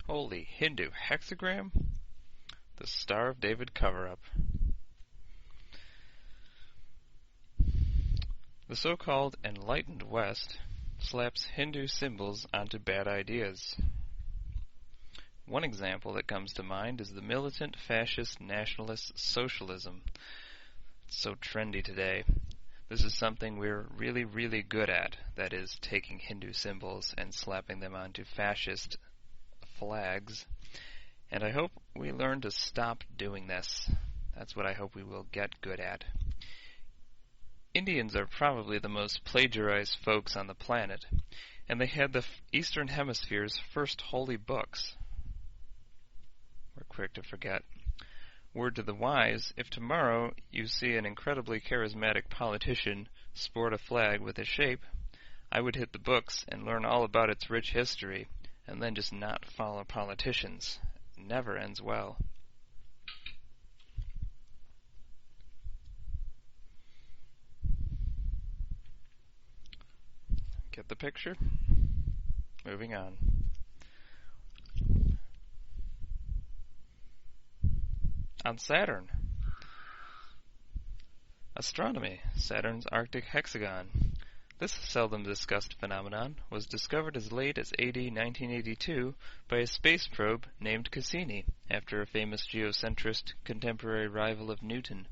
Holy Hindu hexagram? The Star of David cover-up. The so-called enlightened West slaps Hindu symbols onto bad ideas. One example that comes to mind is the militant fascist nationalist socialism. It's so trendy today. This is something we're really, really good at, that is, taking Hindu symbols and slapping them onto fascist flags. And I hope we learn to stop doing this. That's what I hope we will get good at. Indians are probably the most plagiarized folks on the planet, and they had the Eastern Hemisphere's first holy books. We're quick to forget. Word to the wise, if tomorrow you see an incredibly charismatic politician sport a flag with a shape, I would hit the books and learn all about its rich history, and then just not follow politicians. It never ends well. Get the picture? Moving on. On Saturn. Astronomy, Saturn's Arctic hexagon. This seldom discussed phenomenon was discovered as late as AD 1982 by a space probe named Cassini, after a famous geocentrist contemporary rival of Newton.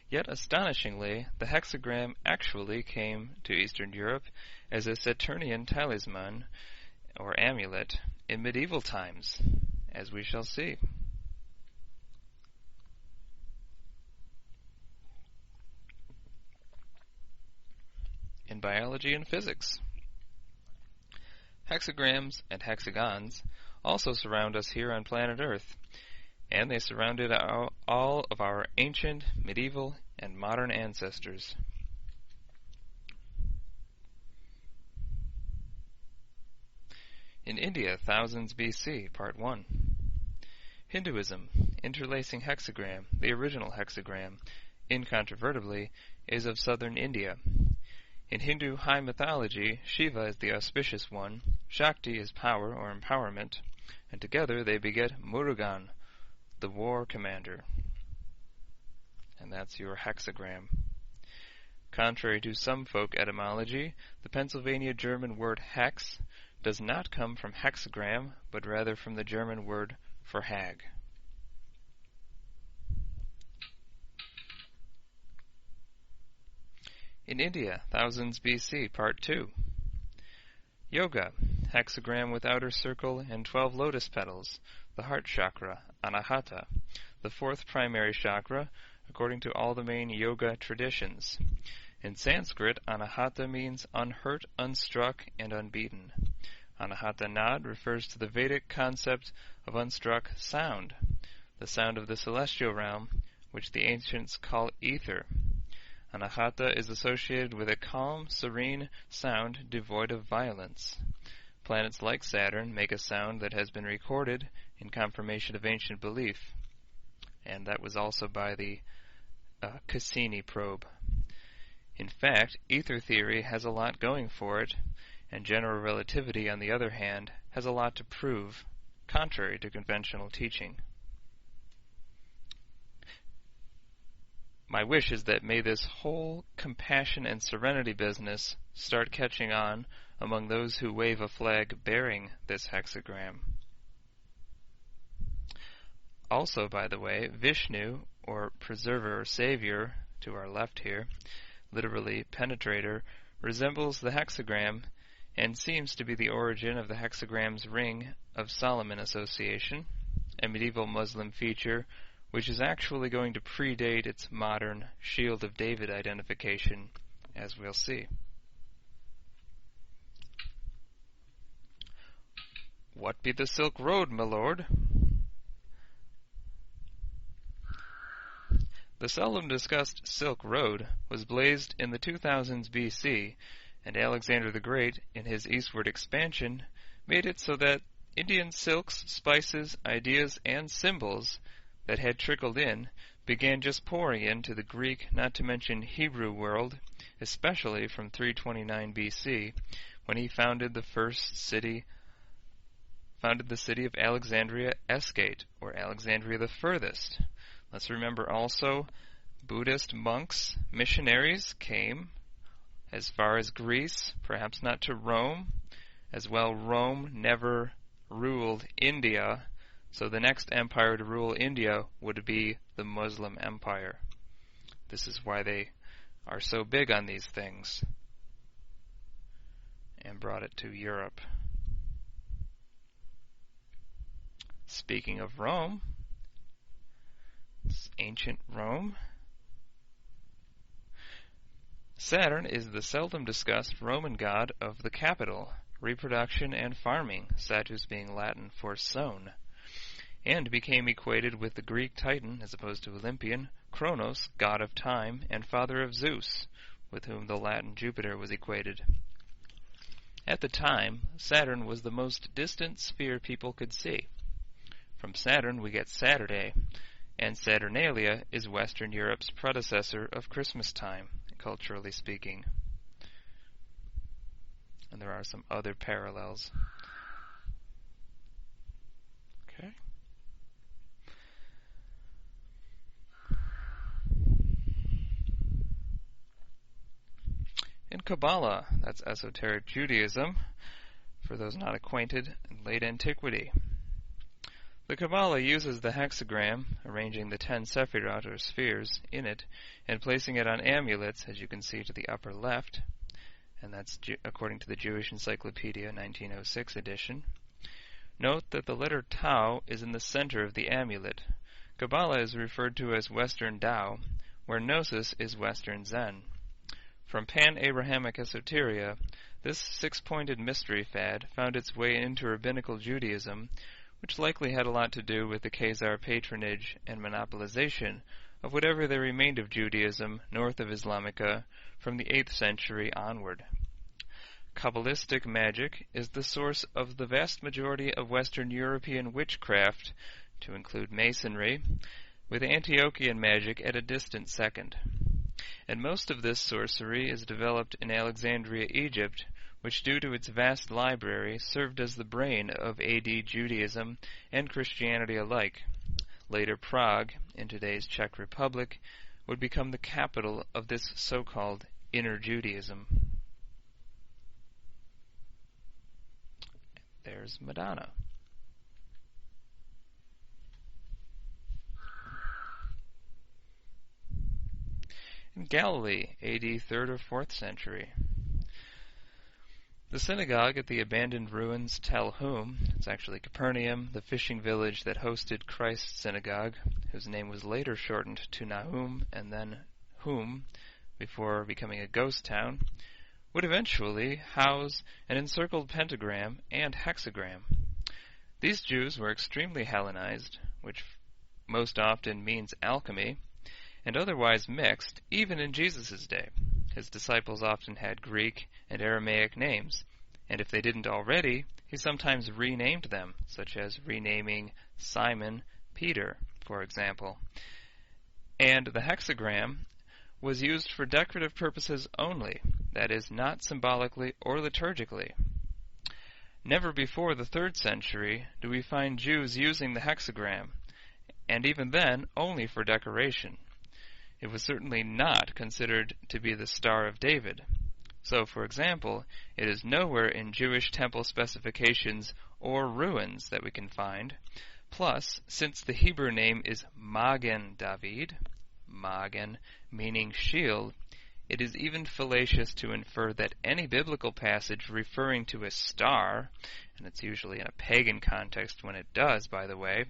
Yet astonishingly, the hexagram actually came to Eastern Europe as a Saturnian talisman, or amulet, in medieval times, as we shall see. In biology and physics, hexagrams and hexagons also surround us here on planet Earth, and they surrounded all of our ancient, medieval, and modern ancestors. In India, thousands BC, Part 1. Hinduism, interlacing hexagram, the original hexagram, incontrovertibly, is of southern India. In Hindu high mythology, Shiva is the auspicious one, Shakti is power or empowerment, and together they beget Murugan, the war commander. And that's your hexagram. Contrary to some folk etymology, the Pennsylvania German word hex does not come from hexagram, but rather from the German word for hag. In India, thousands BC, Part 2. Yoga, hexagram with outer circle and 12 lotus petals, the heart chakra, anahata, the fourth primary chakra, according to all the main yoga traditions. In Sanskrit, anahata means unhurt, unstruck, and unbeaten. Anahata nad refers to the Vedic concept of unstruck sound, the sound of the celestial realm, which the ancients call ether. Anahata is associated with a calm, serene sound devoid of violence. Planets like Saturn make a sound that has been recorded in confirmation of ancient belief, and that was also by the Cassini probe. In fact, ether theory has a lot going for it, and general relativity, on the other hand, has a lot to prove, contrary to conventional teaching. My wish is that may this whole compassion and serenity business start catching on among those who wave a flag bearing this hexagram. Also, by the way, Vishnu, or preserver or savior, to our left here, literally penetrator, resembles the hexagram and seems to be the origin of the hexagram's Ring of Solomon association, a medieval Muslim feature which is actually going to predate its modern Shield of David identification, as we'll see. What be the Silk Road, my lord? The seldom discussed Silk Road was blazed in the 2000s BC, and Alexander the Great, in his eastward expansion, made it so that Indian silks, spices, ideas, and symbols that had trickled in began just pouring into the Greek, not to mention Hebrew world, especially from 329 BC, when he founded the first city founded the city of Alexandria Esgate, or Alexandria the Furthest. Let's remember also, Buddhist monks, missionaries came as far as Greece, perhaps not to Rome. As well, Rome never ruled India, so the next empire to rule India would be the Muslim Empire. This is why they are so big on these things and brought it to Europe. Speaking of Rome, ancient Rome, Saturn is the seldom discussed Roman god of the capital, reproduction, and farming, Satus being Latin for sown, and became equated with the Greek Titan, as opposed to Olympian, Kronos, god of time, and father of Zeus, with whom the Latin Jupiter was equated. At the time, Saturn was the most distant sphere people could see. From Saturn we get Saturday, and Saturnalia is Western Europe's predecessor of Christmas time, culturally speaking. And there are some other parallels. Okay. In Kabbalah, that's esoteric Judaism, for those not acquainted, in late antiquity. The Kabbalah uses the hexagram, arranging the 10 sephirot, or spheres, in it, and placing it on amulets, as you can see to the upper left, and that's according to the Jewish Encyclopedia 1906 edition. Note that the letter Tau is in the center of the amulet. Kabbalah is referred to as Western Tao, where Gnosis is Western Zen. From Pan-Abrahamic esoteria, this six-pointed mystery fad found its way into rabbinical Judaism, which likely had a lot to do with the Khazar patronage and monopolization of whatever there remained of Judaism north of Islamica from the 8th century onward. Kabbalistic magic is the source of the vast majority of Western European witchcraft, to include Masonry, with Antiochian magic at a distant second. And most of this sorcery is developed in Alexandria, Egypt, which, due to its vast library, served as the brain of AD Judaism and Christianity alike. Later, Prague, in today's Czech Republic, would become the capital of this so-called Inner Judaism. There's Madonna. In Galilee, AD 3rd or 4th century. The synagogue at the abandoned ruins Tel Hum, it's actually Capernaum, the fishing village that hosted Christ's synagogue, whose name was later shortened to Nahum and then Hum, before becoming a ghost town, would eventually house an encircled pentagram and hexagram. These Jews were extremely Hellenized, which most often means alchemy, and otherwise mixed, even in Jesus' day. His disciples often had Greek and Aramaic names, and if they didn't already, he sometimes renamed them, such as renaming Simon Peter, for example. And the hexagram was used for decorative purposes only, that is, not symbolically or liturgically. Never before the 3rd century do we find Jews using the hexagram, and even then only for decoration. It was certainly not considered to be the Star of David. So, for example, it is nowhere in Jewish temple specifications or ruins that we can find. Plus, since the Hebrew name is Magen David, Magen meaning shield, it is even fallacious to infer that any biblical passage referring to a star, and it's usually in a pagan context when it does, by the way,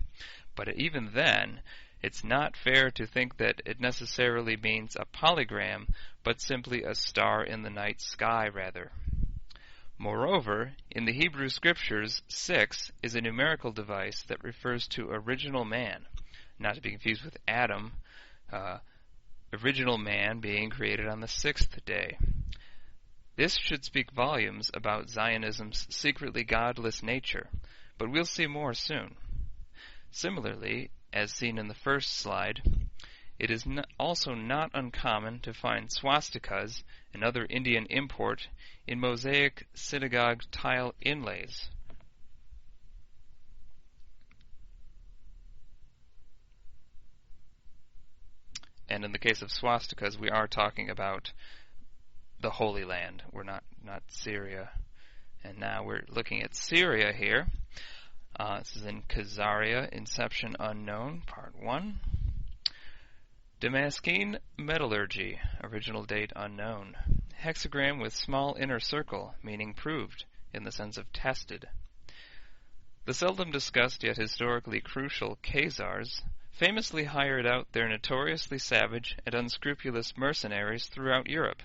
but even then, it's not fair to think that it necessarily means a polygram, but simply a star in the night sky, rather. Moreover, in the Hebrew Scriptures, 6 is a numerical device that refers to original man, not to be confused with Adam, original man being created on the 6th day. This should speak volumes about Zionism's secretly godless nature, but we'll see more soon. Similarly, as seen in the first slide, it is also not uncommon to find swastikas, another Indian import, in mosaic synagogue tile inlays. And in the case of swastikas, we are talking about the Holy Land. We're not Syria. And now we're looking at Syria here. This is in Khazaria, Inception Unknown, Part 1. Damascene Metallurgy, original date unknown. Hexagram with small inner circle, meaning proved, in the sense of tested. The seldom discussed yet historically crucial Khazars famously hired out their notoriously savage and unscrupulous mercenaries throughout Europe.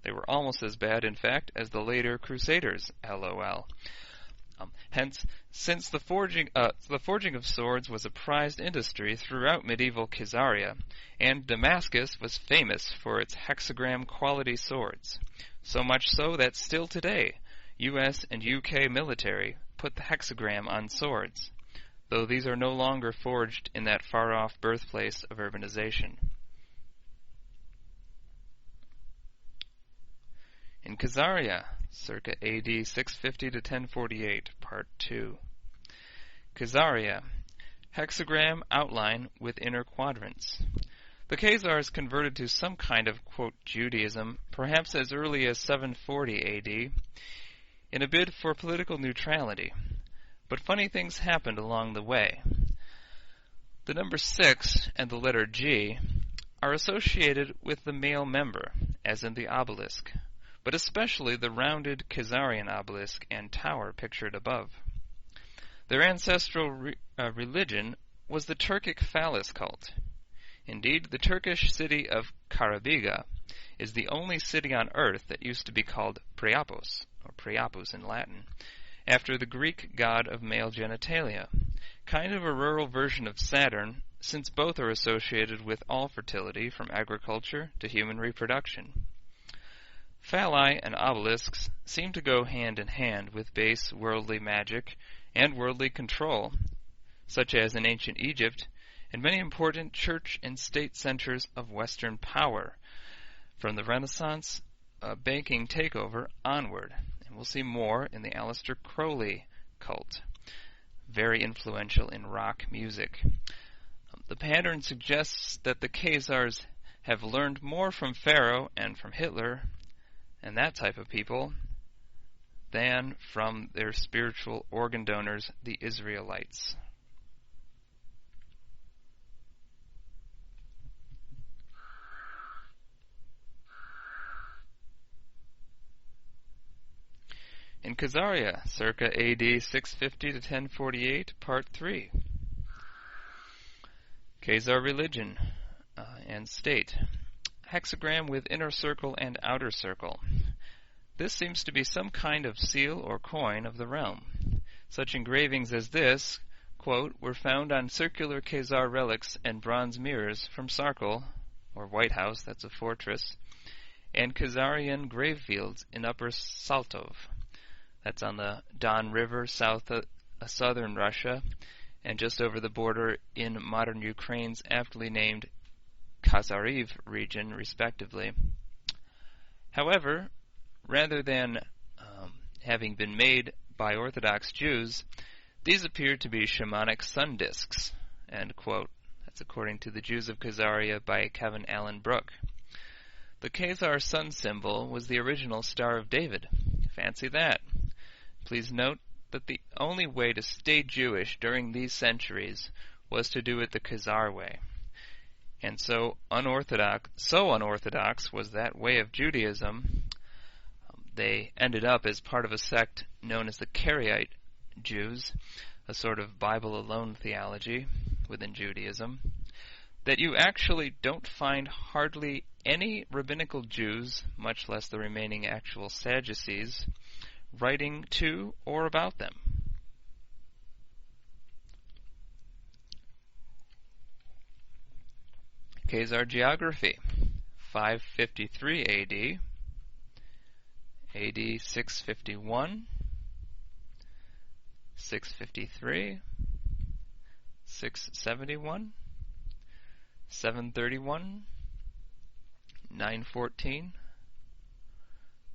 They were almost as bad, in fact, as the later Crusaders, LOL. Hence, since the forging of swords was a prized industry throughout medieval Khazaria, and Damascus was famous for its hexagram quality swords, so much so that still today, US and UK military put the hexagram on swords, though these are no longer forged in that far-off birthplace of urbanization. In Khazaria, circa AD 650 to 1048, Part 2. Khazaria, hexagram outline with inner quadrants. The Khazars converted to some kind of, quote, Judaism, perhaps as early as 740 AD, in a bid for political neutrality. But funny things happened along the way. The number 6 and the letter G are associated with the male member, as in the obelisk, but especially the rounded Khazarian obelisk and tower pictured above. Their ancestral religion was the Turkic phallus cult. Indeed, the Turkish city of Karabiga is the only city on earth that used to be called Priapos, or Priapus in Latin, after the Greek god of male genitalia, kind of a rural version of Saturn, since both are associated with all fertility from agriculture to human reproduction. Phalli and obelisks seem to go hand in hand with base worldly magic and worldly control, such as in ancient Egypt and many important church and state centers of Western power, from the Renaissance banking takeover onward. And we'll see more in the Aleister Crowley cult, very influential in rock music. The pattern suggests that the Khazars have learned more from Pharaoh and from Hitler and that type of people than from their spiritual organ donors, the Israelites. In Khazaria, circa AD 650 to 1048, Part 3. Khazar religion and state. Hexagram with inner circle and outer circle. This seems to be some kind of seal or coin of the realm. Such engravings as this, quote, were found on circular Khazar relics and bronze mirrors from Sarkal, or White House, that's a fortress, and Khazarian gravefields in Upper Saltov. That's on the Don River, southern Russia, and just over the border in modern Ukraine's aptly named Khazariv region, respectively. However, rather than having been made by Orthodox Jews, these appear to be shamanic sun discs, end quote. That's according to the Jews of Khazaria by Kevin Allen Brooke. The Khazar sun symbol was the original Star of David. Fancy that. Please note that the only way to stay Jewish during these centuries was to do it the Khazar way. And so unorthodox was that way of Judaism, they ended up as part of a sect known as the Karaite Jews, a sort of Bible-alone theology within Judaism, that you actually don't find hardly any rabbinical Jews, much less the remaining actual Sadducees, writing to or about them. Khazar geography, 553 AD 651, 653, 671, 731, 914,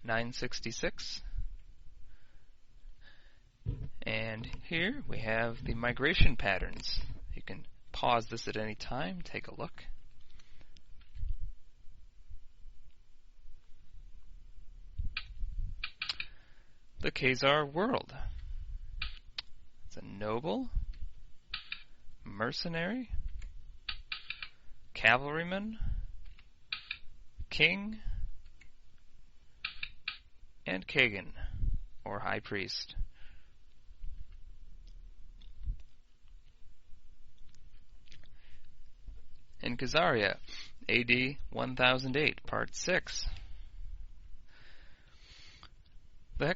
966, and here we have the migration patterns. You can pause this at any time, take a look. the Khazar world. It's a noble, mercenary, cavalryman, king, and Kagan, or high priest. In Khazaria, AD 1008, Part 6. The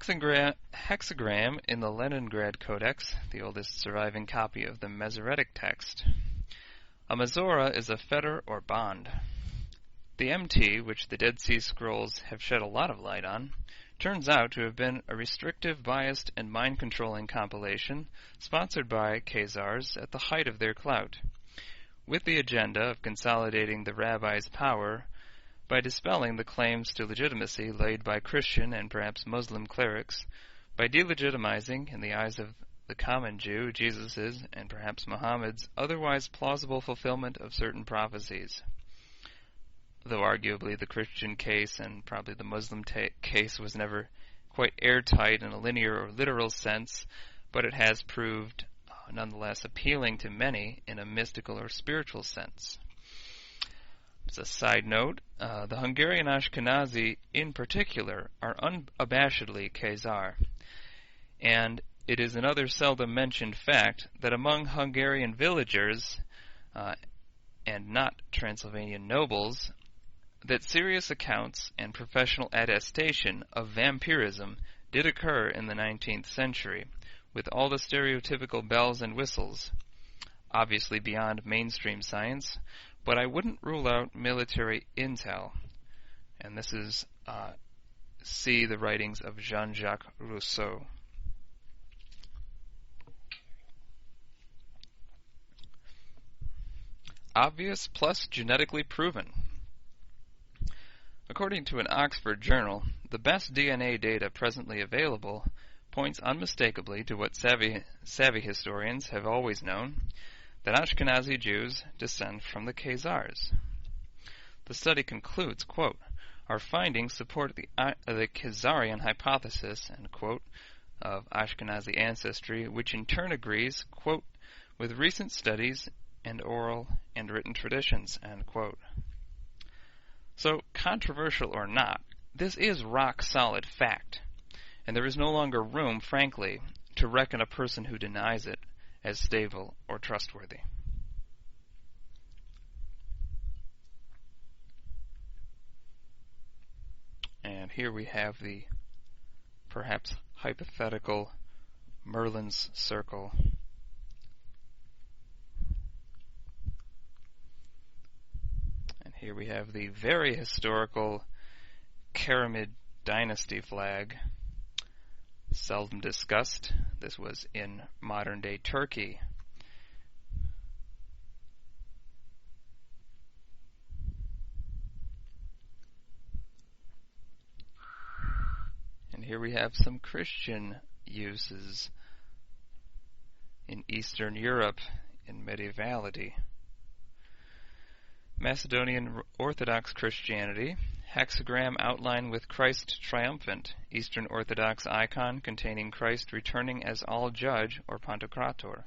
hexagram in the Leningrad Codex, the oldest surviving copy of the Masoretic text. A Mazora is a fetter or bond. The MT, which the Dead Sea Scrolls have shed a lot of light on, turns out to have been a restrictive, biased, and mind-controlling compilation sponsored by Khazars at the height of their clout, with the agenda of consolidating the rabbi's power by dispelling the claims to legitimacy laid by Christian and perhaps Muslim clerics, by delegitimizing, in the eyes of the common Jew, Jesus's and perhaps Muhammad's otherwise plausible fulfillment of certain prophecies. Though arguably the Christian case and probably the Muslim case was never quite airtight in a linear or literal sense, but it has proved nonetheless appealing to many in a mystical or spiritual sense. As a side note, the Hungarian Ashkenazi in particular are unabashedly Khazar, and it is another seldom mentioned fact that among Hungarian villagers and not Transylvanian nobles, that serious accounts and professional attestation of vampirism did occur in the 19th century, with all the stereotypical bells and whistles, obviously beyond mainstream science, but I wouldn't rule out military intel. And this is, see the writings of Jean-Jacques Rousseau. Obvious plus genetically proven. According to an Oxford journal, the best DNA data presently available points unmistakably to what savvy historians have always known, that Ashkenazi Jews descend from the Khazars. The study concludes, quote, "Our findings support the Khazarian hypothesis," end quote, of Ashkenazi ancestry, which in turn agrees, quote, "with recent studies and oral and written traditions," end quote. So, controversial or not, this is rock-solid fact, and there is no longer room, frankly, to reckon a person who denies it as stable or trustworthy. And here we have the perhaps hypothetical Merlin's Circle. And here we have the very historical Karamed dynasty flag, seldom discussed. This was in modern-day Turkey. And here we have some Christian uses in Eastern Europe in medievality. Macedonian Orthodox Christianity, hexagram outline with Christ triumphant, Eastern Orthodox icon containing Christ returning as all judge or Pantocrator.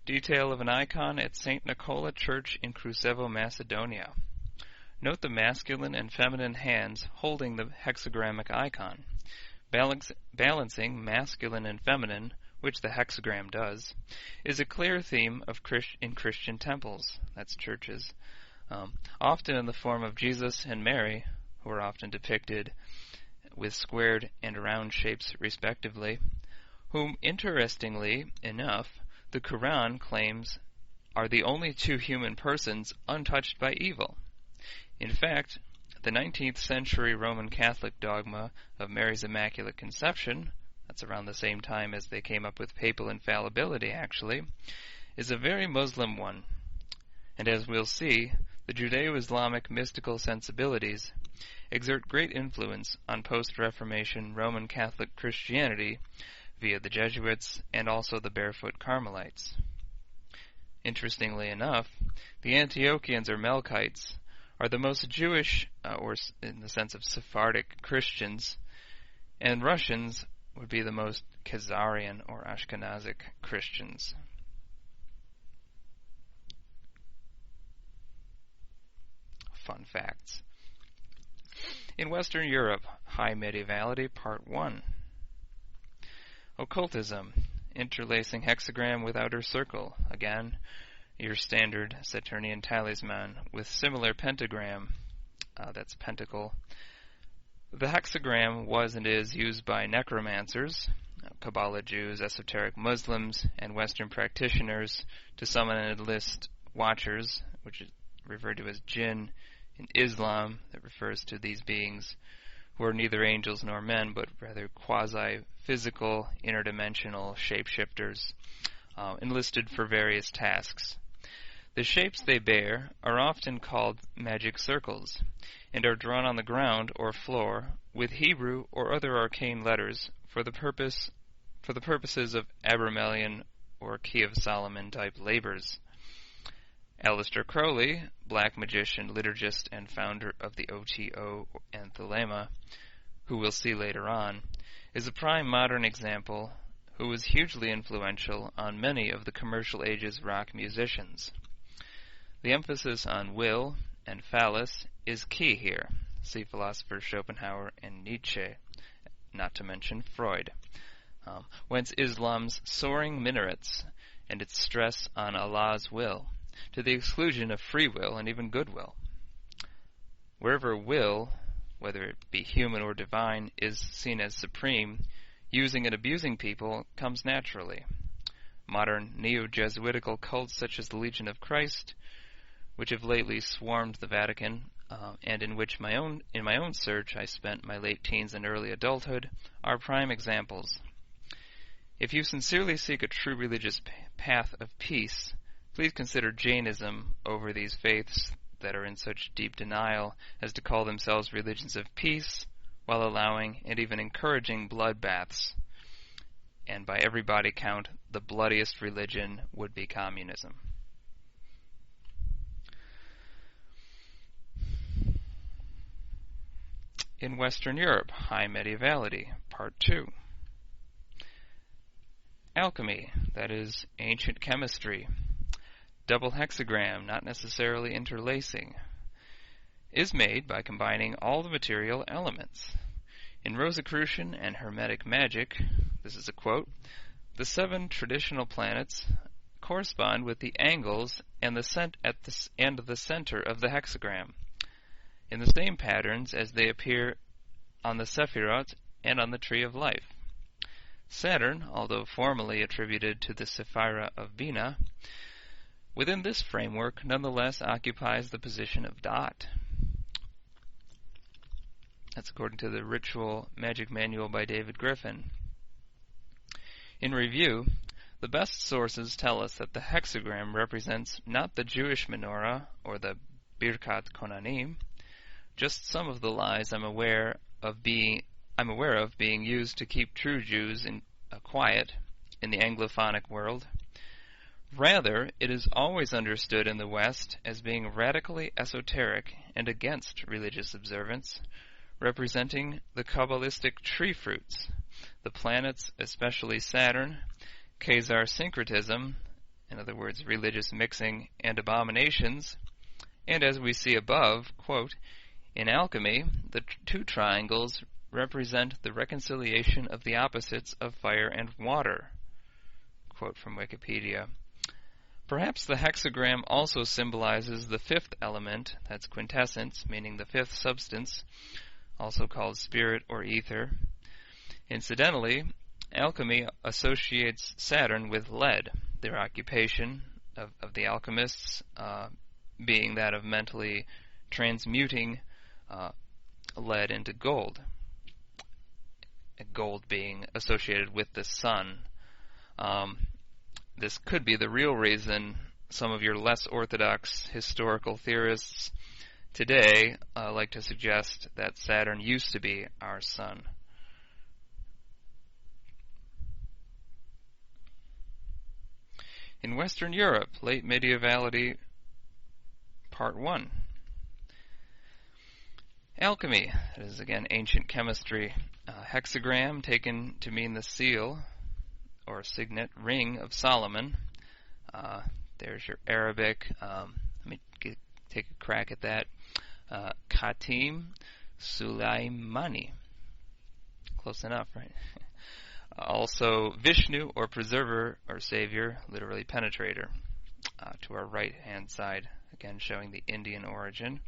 Detail of an icon at St. Nicola Church in Kruševo, Macedonia. Note the masculine and feminine hands holding the hexagramic icon. Balancing masculine and feminine, which the hexagram does, is a clear theme of in Christian temples, that's churches, often in the form of Jesus and Mary, who are often depicted with squared and round shapes respectively, whom, interestingly enough, the Quran claims are the only two human persons untouched by evil. In fact, the 19th century Roman Catholic dogma of Mary's Immaculate Conception, that's around the same time as they came up with papal infallibility actually, is a very Muslim one. And as we'll see, the Judeo-Islamic mystical sensibilities exert great influence on post-Reformation Roman Catholic Christianity via the Jesuits and also the Barefoot Carmelites. Interestingly enough, the Antiochians or Melkites are the most Jewish, or in the sense of Sephardic Christians, and Russians would be the most Khazarian or Ashkenazic Christians. Fun facts. In Western Europe, High Medievality, Part 1. Occultism, interlacing hexagram with outer circle. Again, your standard Saturnian talisman with similar pentagram, that's pentacle. The hexagram was and is used by necromancers, Kabbalah Jews, esoteric Muslims, and Western practitioners to summon and enlist watchers, which is referred to as jinn in Islam. That refers to these beings who are neither angels nor men, but rather quasi-physical, interdimensional shapeshifters, enlisted for various tasks. The shapes they bear are often called magic circles, and are drawn on the ground or floor with Hebrew or other arcane letters for the purposes of Abramellian or Key of Solomon type labors. Aleister Crowley, black magician, liturgist, and founder of the OTO and Thelema, who we'll see later on, is a prime modern example who was hugely influential on many of the commercial age's rock musicians. The emphasis on will and phallus is key here. See philosophers Schopenhauer and Nietzsche, not to mention Freud. Whence Islam's soaring minarets and its stress on Allah's will, to the exclusion of free will and even goodwill. Wherever will, whether it be human or divine, is seen as supreme, using and abusing people comes naturally. Modern neo-Jesuitical cults such as the Legion of Christ, which have lately swarmed the Vatican, and in which in my own search I spent my late teens and early adulthood, are prime examples. If you sincerely seek a true religious path of peace, please consider Jainism over these faiths that are in such deep denial as to call themselves religions of peace, while allowing and even encouraging bloodbaths. And by every body count, the bloodiest religion would be communism. In Western Europe, High Medievality, Part 2. Alchemy, that is, ancient chemistry, double hexagram, not necessarily interlacing, is made by combining all the material elements. In Rosicrucian and Hermetic magic, this is a quote, the 7 traditional planets correspond with the angles and the center of the hexagram, in the same patterns as they appear on the Sephirot and on the Tree of Life. Saturn, although formally attributed to the Sephira of Bina, within this framework nonetheless occupies the position of dot. That's according to the Ritual Magic Manual by David Griffin. In review, the best sources tell us that the hexagram represents not the Jewish menorah or the Birkat Kohanim, just some of the lies I'm aware of being used to keep true Jews quiet in the Anglophonic world. Rather, it is always understood in the West as being radically esoteric and against religious observance, representing the Kabbalistic tree fruits, the planets, especially Saturn, Khazar syncretism, in other words, religious mixing and abominations, and as we see above, quote, in alchemy, the 2 triangles represent the reconciliation of the opposites of fire and water. Quote from Wikipedia. Perhaps the hexagram also symbolizes the 5th element, that's quintessence, meaning the 5th substance, also called spirit or ether. Incidentally, alchemy associates Saturn with lead, their occupation of the alchemists being that of mentally transmuting lead into gold, gold being associated with the sun. This could be the real reason some of your less orthodox historical theorists today like to suggest that Saturn used to be our sun. In Western Europe, late medievality, Part 1. Alchemy, it is again ancient chemistry. Hexagram, taken to mean the seal or signet ring of Solomon. There's your Arabic. Let me take a crack at that. Khatim Sulaimani. Close enough, right? Also, Vishnu, or preserver or savior, literally penetrator, to our right-hand side, again showing the Indian origin.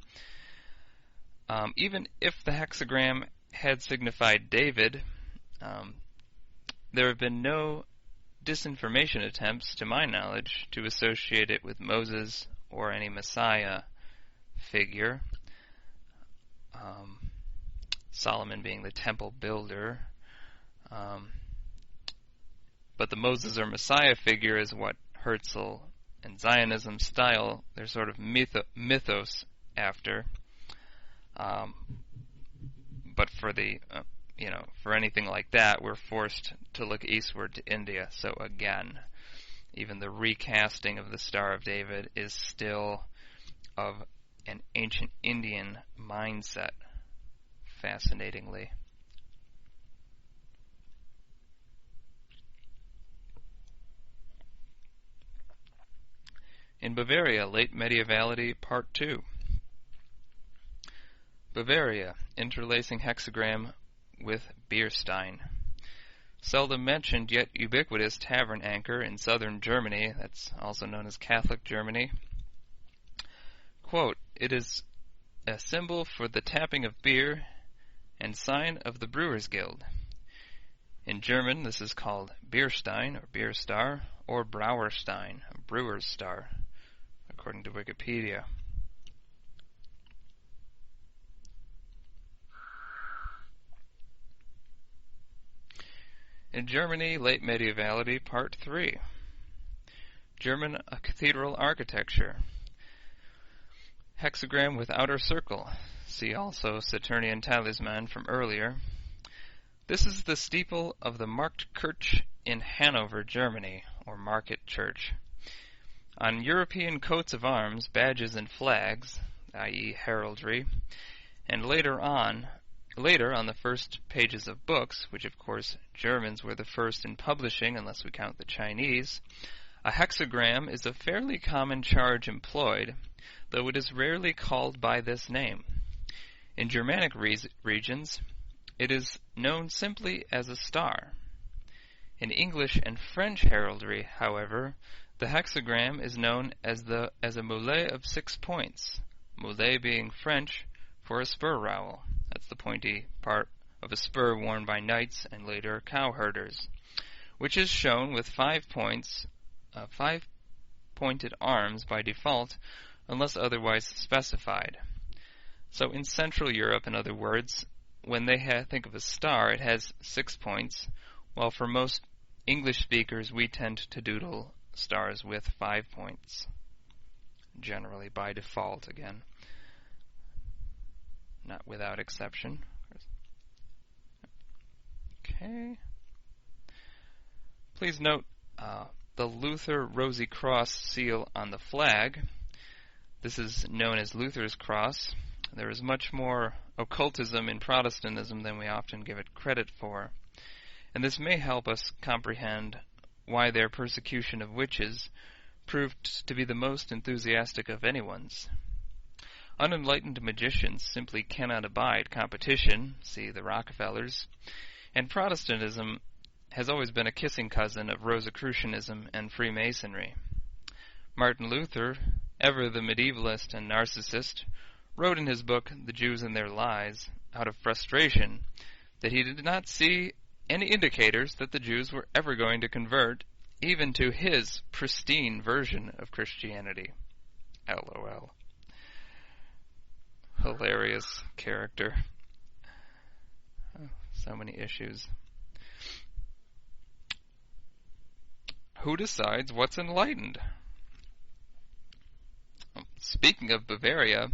Even if the hexagram had signified David, there have been no disinformation attempts, to my knowledge, to associate it with Moses or any Messiah figure. Solomon being the temple builder. But the Moses or Messiah figure is what Herzl and Zionism style their sort of mythos after. But for the, for anything like that, we're forced to look eastward to India. So again, even the recasting of the Star of David is still of an ancient Indian mindset, fascinatingly. In Bavaria, Late Medievality, Part 2. Bavaria, interlacing hexagram with Bierstein. Seldom mentioned yet ubiquitous tavern anchor in southern Germany, that's also known as Catholic Germany. Quote, it is a symbol for the tapping of beer and sign of the Brewers Guild. In German, this is called Bierstein, or Bierstar, or Brauerstein, Brewer's Star, according to Wikipedia. In Germany, Late Medievality, Part 3. German cathedral architecture. Hexagram with outer circle. See also Saturnian talisman from earlier. This is the steeple of the Marktkirche in Hanover, Germany, or Market Church. On European coats of arms, badges, and flags, i.e. heraldry, and later on the first pages of books, which of course Germans were the first in publishing unless we count the Chinese, a hexagram is a fairly common charge employed, though it is rarely called by this name. In Germanic regions, it is known simply as a star. In English and French heraldry, however, the hexagram is known as a mulet of 6 points, mulet being French for a spur rowel. That's the pointy part of a spur worn by knights and later cowherders, which is shown with 5 points, 5-pointed arms by default, unless otherwise specified. So in Central Europe, in other words, when they think of a star, it has 6 points, while for most English speakers, we tend to doodle stars with 5 points, generally by default again. Not without exception. Okay. Please note the Luther Rosy Cross seal on the flag. This is known as Luther's Cross. There is much more occultism in Protestantism than we often give it credit for, and this may help us comprehend why their persecution of witches proved to be the most enthusiastic of anyone's. Unenlightened magicians simply cannot abide competition, see the Rockefellers, and Protestantism has always been a kissing cousin of Rosicrucianism and Freemasonry. Martin Luther, ever the medievalist and narcissist, wrote in his book, The Jews and Their Lies, out of frustration, that he did not see any indicators that the Jews were ever going to convert, even to his pristine version of Christianity. LOL. Hilarious character. Oh, so many issues. Who decides what's enlightened? Speaking of Bavaria,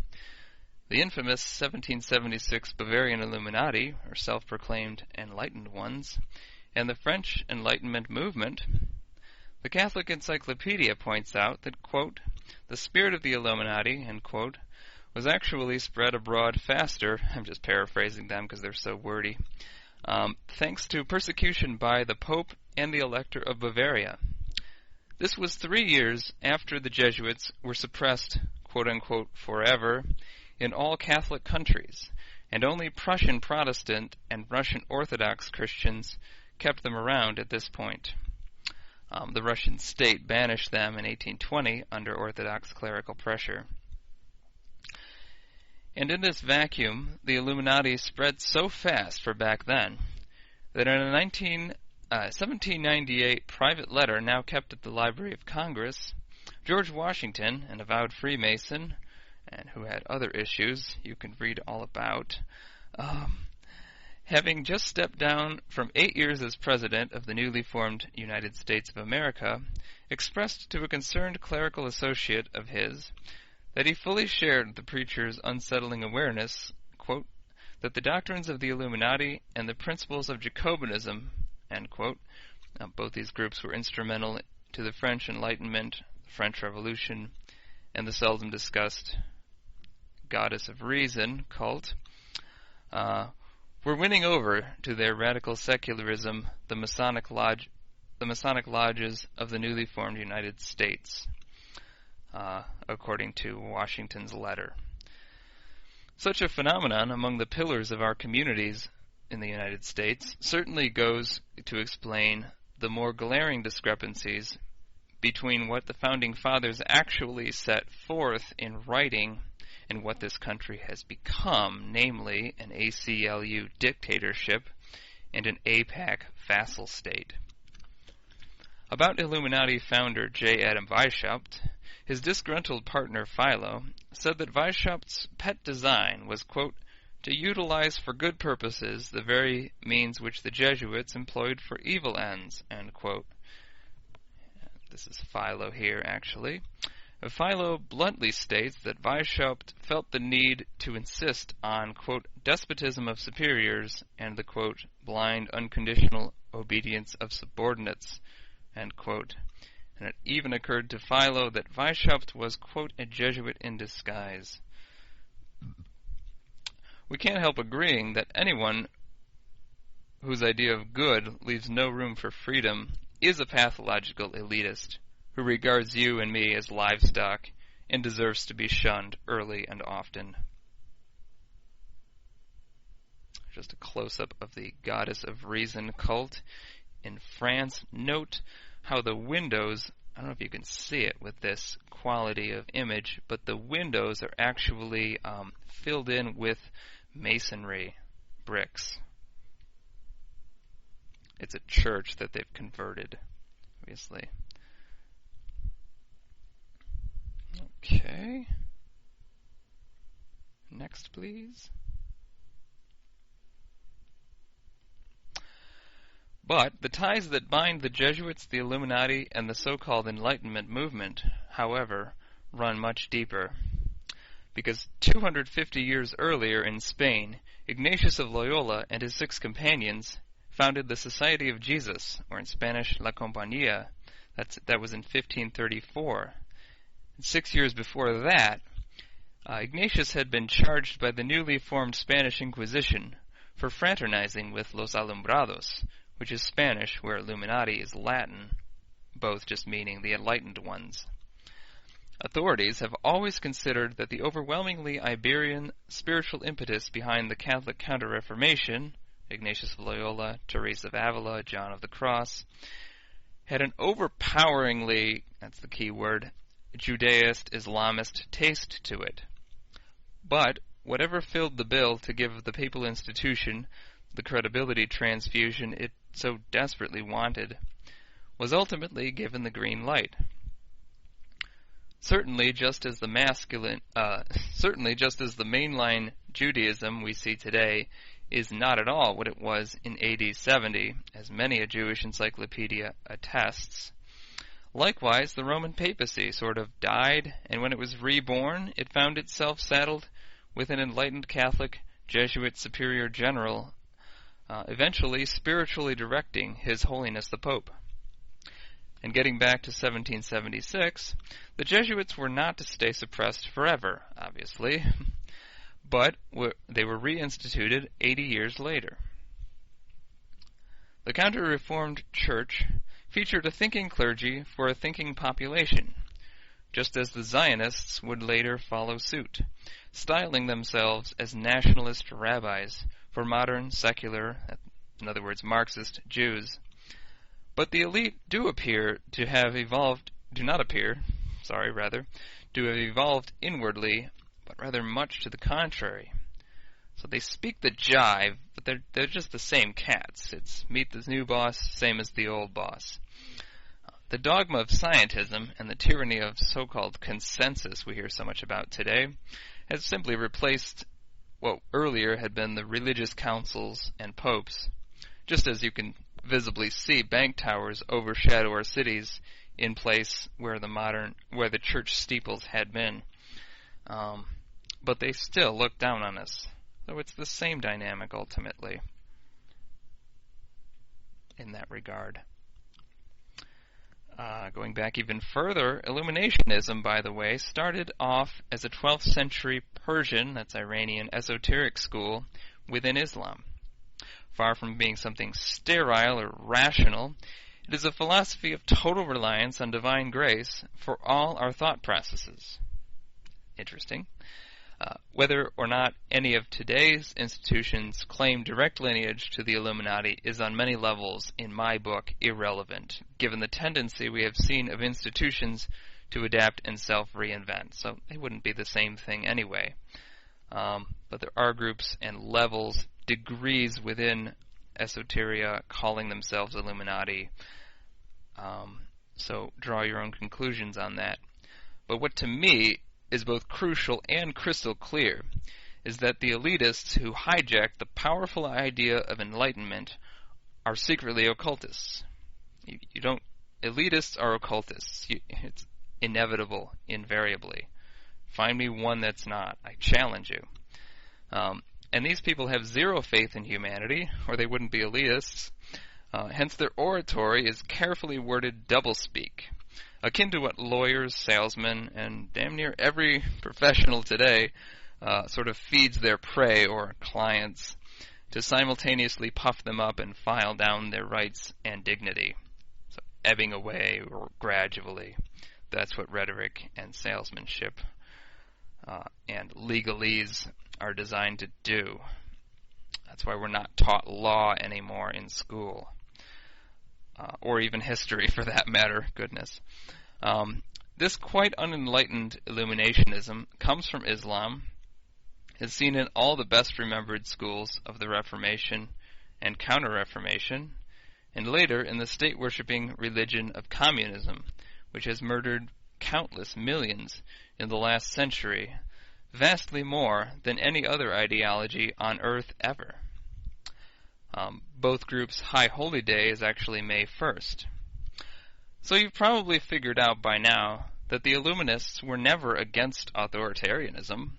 the infamous 1776 Bavarian Illuminati, or self-proclaimed enlightened ones, and the French Enlightenment movement, the Catholic Encyclopedia points out that, quote, the spirit of the Illuminati, end quote, was actually spread abroad faster, I'm just paraphrasing them because they're so wordy, thanks to persecution by the Pope and the Elector of Bavaria. This was 3 years after the Jesuits were suppressed, quote-unquote, forever, in all Catholic countries, and only Prussian Protestant and Russian Orthodox Christians kept them around at this point. The Russian state banished them in 1820 under Orthodox clerical pressure. And in this vacuum, the Illuminati spread so fast for back then that in a 1798 private letter now kept at the Library of Congress, George Washington, an avowed Freemason, and who had other issues you can read all about, having just stepped down from 8 years as president of the newly formed United States of America, expressed to a concerned clerical associate of his that he fully shared the preacher's unsettling awareness, quote, that the doctrines of the Illuminati and the principles of Jacobinism, end quote, both these groups were instrumental to the French Enlightenment, the French Revolution, and the seldom discussed Goddess of Reason cult, were winning over to their radical secularism the Masonic lodges of the newly formed United States, according to Washington's letter. Such a phenomenon among the pillars of our communities in the United States certainly goes to explain the more glaring discrepancies between what the Founding Fathers actually set forth in writing and what this country has become, namely an ACLU dictatorship and an APAC vassal state. About Illuminati founder J. Adam Weishaupt, his disgruntled partner Philo said that Weishaupt's pet design was, quote, to utilize for good purposes the very means which the Jesuits employed for evil ends, end quote. This is Philo here, actually. Philo bluntly states that Weishaupt felt the need to insist on, quote, despotism of superiors and the, quote, blind, unconditional obedience of subordinates, end quote. And it even occurred to Philo that Weishaupt was, quote, a Jesuit in disguise. We can't help agreeing that anyone whose idea of good leaves no room for freedom is a pathological elitist who regards you and me as livestock and deserves to be shunned early and often. Just a close-up of the Goddess of Reason cult in France. Note how the windows, I don't know if you can see it with this quality of image, but the windows are actually filled in with masonry bricks. It's a church that they've converted, obviously. Okay. Next, please. But the ties that bind the Jesuits, the Illuminati, and the so-called Enlightenment movement, however, run much deeper. Because 250 years earlier in Spain, Ignatius of Loyola and his 6 companions founded the Society of Jesus, or in Spanish, La Compañía. That was in 1534. 6 years before that, Ignatius had been charged by the newly formed Spanish Inquisition for fraternizing with Los Alumbrados, which is Spanish, where Illuminati is Latin, both just meaning the enlightened ones. Authorities have always considered that the overwhelmingly Iberian spiritual impetus behind the Catholic Counter-Reformation, Ignatius of Loyola, Teresa of Avila, John of the Cross, had an overpoweringly, that's the key word, Judaist, Islamist taste to it. But whatever filled the bill to give the papal institution the credibility transfusion it so desperately wanted was ultimately given the green light. Certainly, just as the mainline Judaism we see today is not at all what it was in AD 70, as many a Jewish encyclopedia attests. Likewise, the Roman papacy sort of died, and when it was reborn, it found itself saddled with an enlightened Catholic Jesuit superior general, eventually spiritually directing His Holiness the Pope. And getting back to 1776, the Jesuits were not to stay suppressed forever, obviously, but they were reinstituted 80 years later. The Counter-Reformed Church featured a thinking clergy for a thinking population, just as the Zionists would later follow suit, styling themselves as nationalist rabbis for modern, secular, in other words, Marxist Jews. But the elite do not appear to have evolved inwardly, but rather much to the contrary. So they speak the jive, but they're just the same cats. It's meet the new boss, same as the old boss. The dogma of scientism and the tyranny of so-called consensus we hear so much about today has simply replaced what earlier had been the religious councils and popes, just as you can visibly see bank towers overshadow our cities in place where the church steeples had been. But they still look down on us. So it's the same dynamic ultimately in that regard. Going back even further, Illuminationism, by the way, started off as a 12th century Persian, that's Iranian, esoteric school within Islam. Far from being something sterile or rational, it is a philosophy of total reliance on divine grace for all our thought processes. Interesting. Whether or not any of today's institutions claim direct lineage to the Illuminati is on many levels, in my book, irrelevant, given the tendency we have seen of institutions to adapt and self-reinvent. So they wouldn't be the same thing anyway. But there are groups and levels, degrees within esoteria calling themselves Illuminati. So draw your own conclusions on that. But what to me is both crucial and crystal clear is that the elitists who hijack the powerful idea of enlightenment are secretly occultists. Elitists are occultists. It's inevitable, invariably. Find me one that's not. I challenge you. And these people have zero faith in humanity, or they wouldn't be elitists. Hence their oratory is carefully worded doublespeak, akin to what lawyers, salesmen, and damn near every professional today sort of feeds their prey or clients to simultaneously puff them up and file down their rights and dignity. So ebbing away or gradually. That's what rhetoric and salesmanship and legalese are designed to do. That's why we're not taught law anymore in school. Or even history, for that matter. Goodness. This quite unenlightened illuminationism comes from Islam, is seen in all the best remembered schools of the Reformation and Counter-Reformation, and later in the state-worshipping religion of communism, which has murdered countless millions in the last century, vastly more than any other ideology on earth ever. Both groups' High Holy Day is actually May 1st. So you've probably figured out by now that the Illuminists were never against authoritarianism,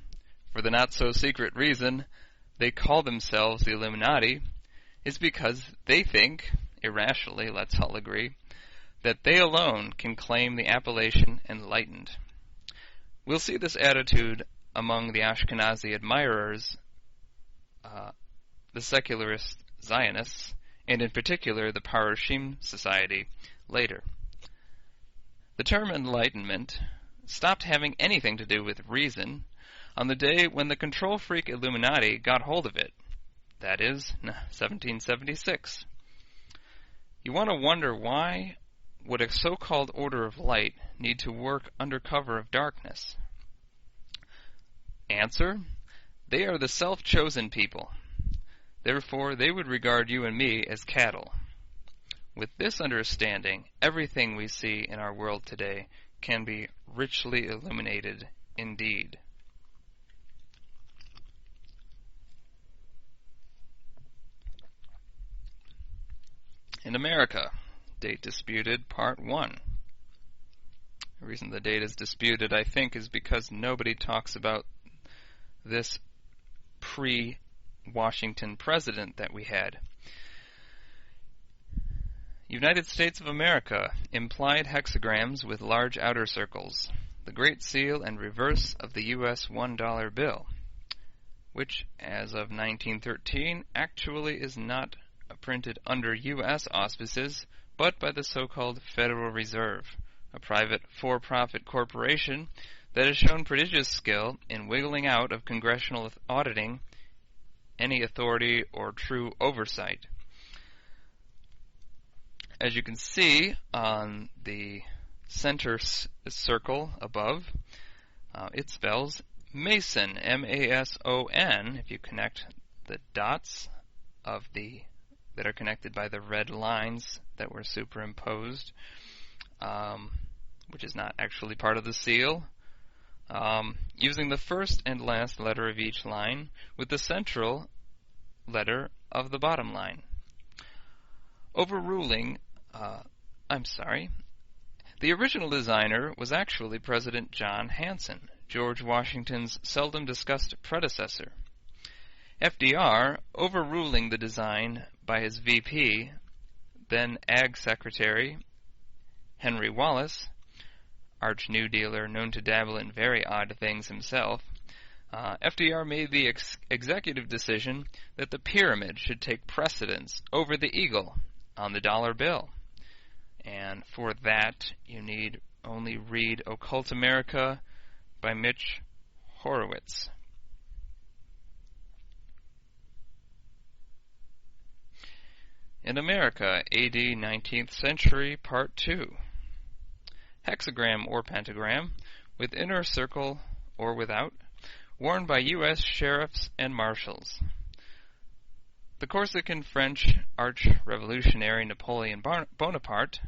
for the not-so-secret reason they call themselves the Illuminati is because they think, irrationally, let's all agree, that they alone can claim the appellation enlightened. We'll see this attitude among the Ashkenazi admirers, the secularist Zionists, and in particular the Parushim Society, later. The term enlightenment stopped having anything to do with reason on the day when the control freak Illuminati got hold of it. That is, 1776. You want to wonder why would a so-called order of light need to work under cover of darkness? Answer: they are the self-chosen people. Therefore, they would regard you and me as cattle. With this understanding, everything we see in our world today can be richly illuminated indeed. In America, date disputed, part 1. The reason the date is disputed, I think, is because nobody talks about this pre-Washington president that we had. United States of America, implied hexagrams with large outer circles. The Great Seal and reverse of the U.S. $1 bill, which, as of 1913, actually is not printed under U.S. auspices, but by the so-called Federal Reserve, a private for-profit corporation that has shown prodigious skill in wiggling out of congressional auditing any authority or true oversight. As you can see on the center circle above, it spells Mason, M-A-S-O-N, if you connect the dots that are connected by the red lines that were superimposed, which is not actually part of the seal, using the first and last letter of each line with the central letter of the bottom line. The original designer was actually President John Hanson, George Washington's seldom discussed predecessor. FDR, overruling the design by his VP, then Ag Secretary Henry Wallace, arch New Dealer known to dabble in very odd things himself, FDR made the executive decision that the pyramid should take precedence over the eagle on the dollar bill. And for that, you need only read Occult America by Mitch Horowitz. In America, AD 19th century, Part 2. Hexagram or pentagram, with inner circle or without, worn by U.S. sheriffs and marshals. The Corsican French arch-revolutionary Napoleon Bonaparte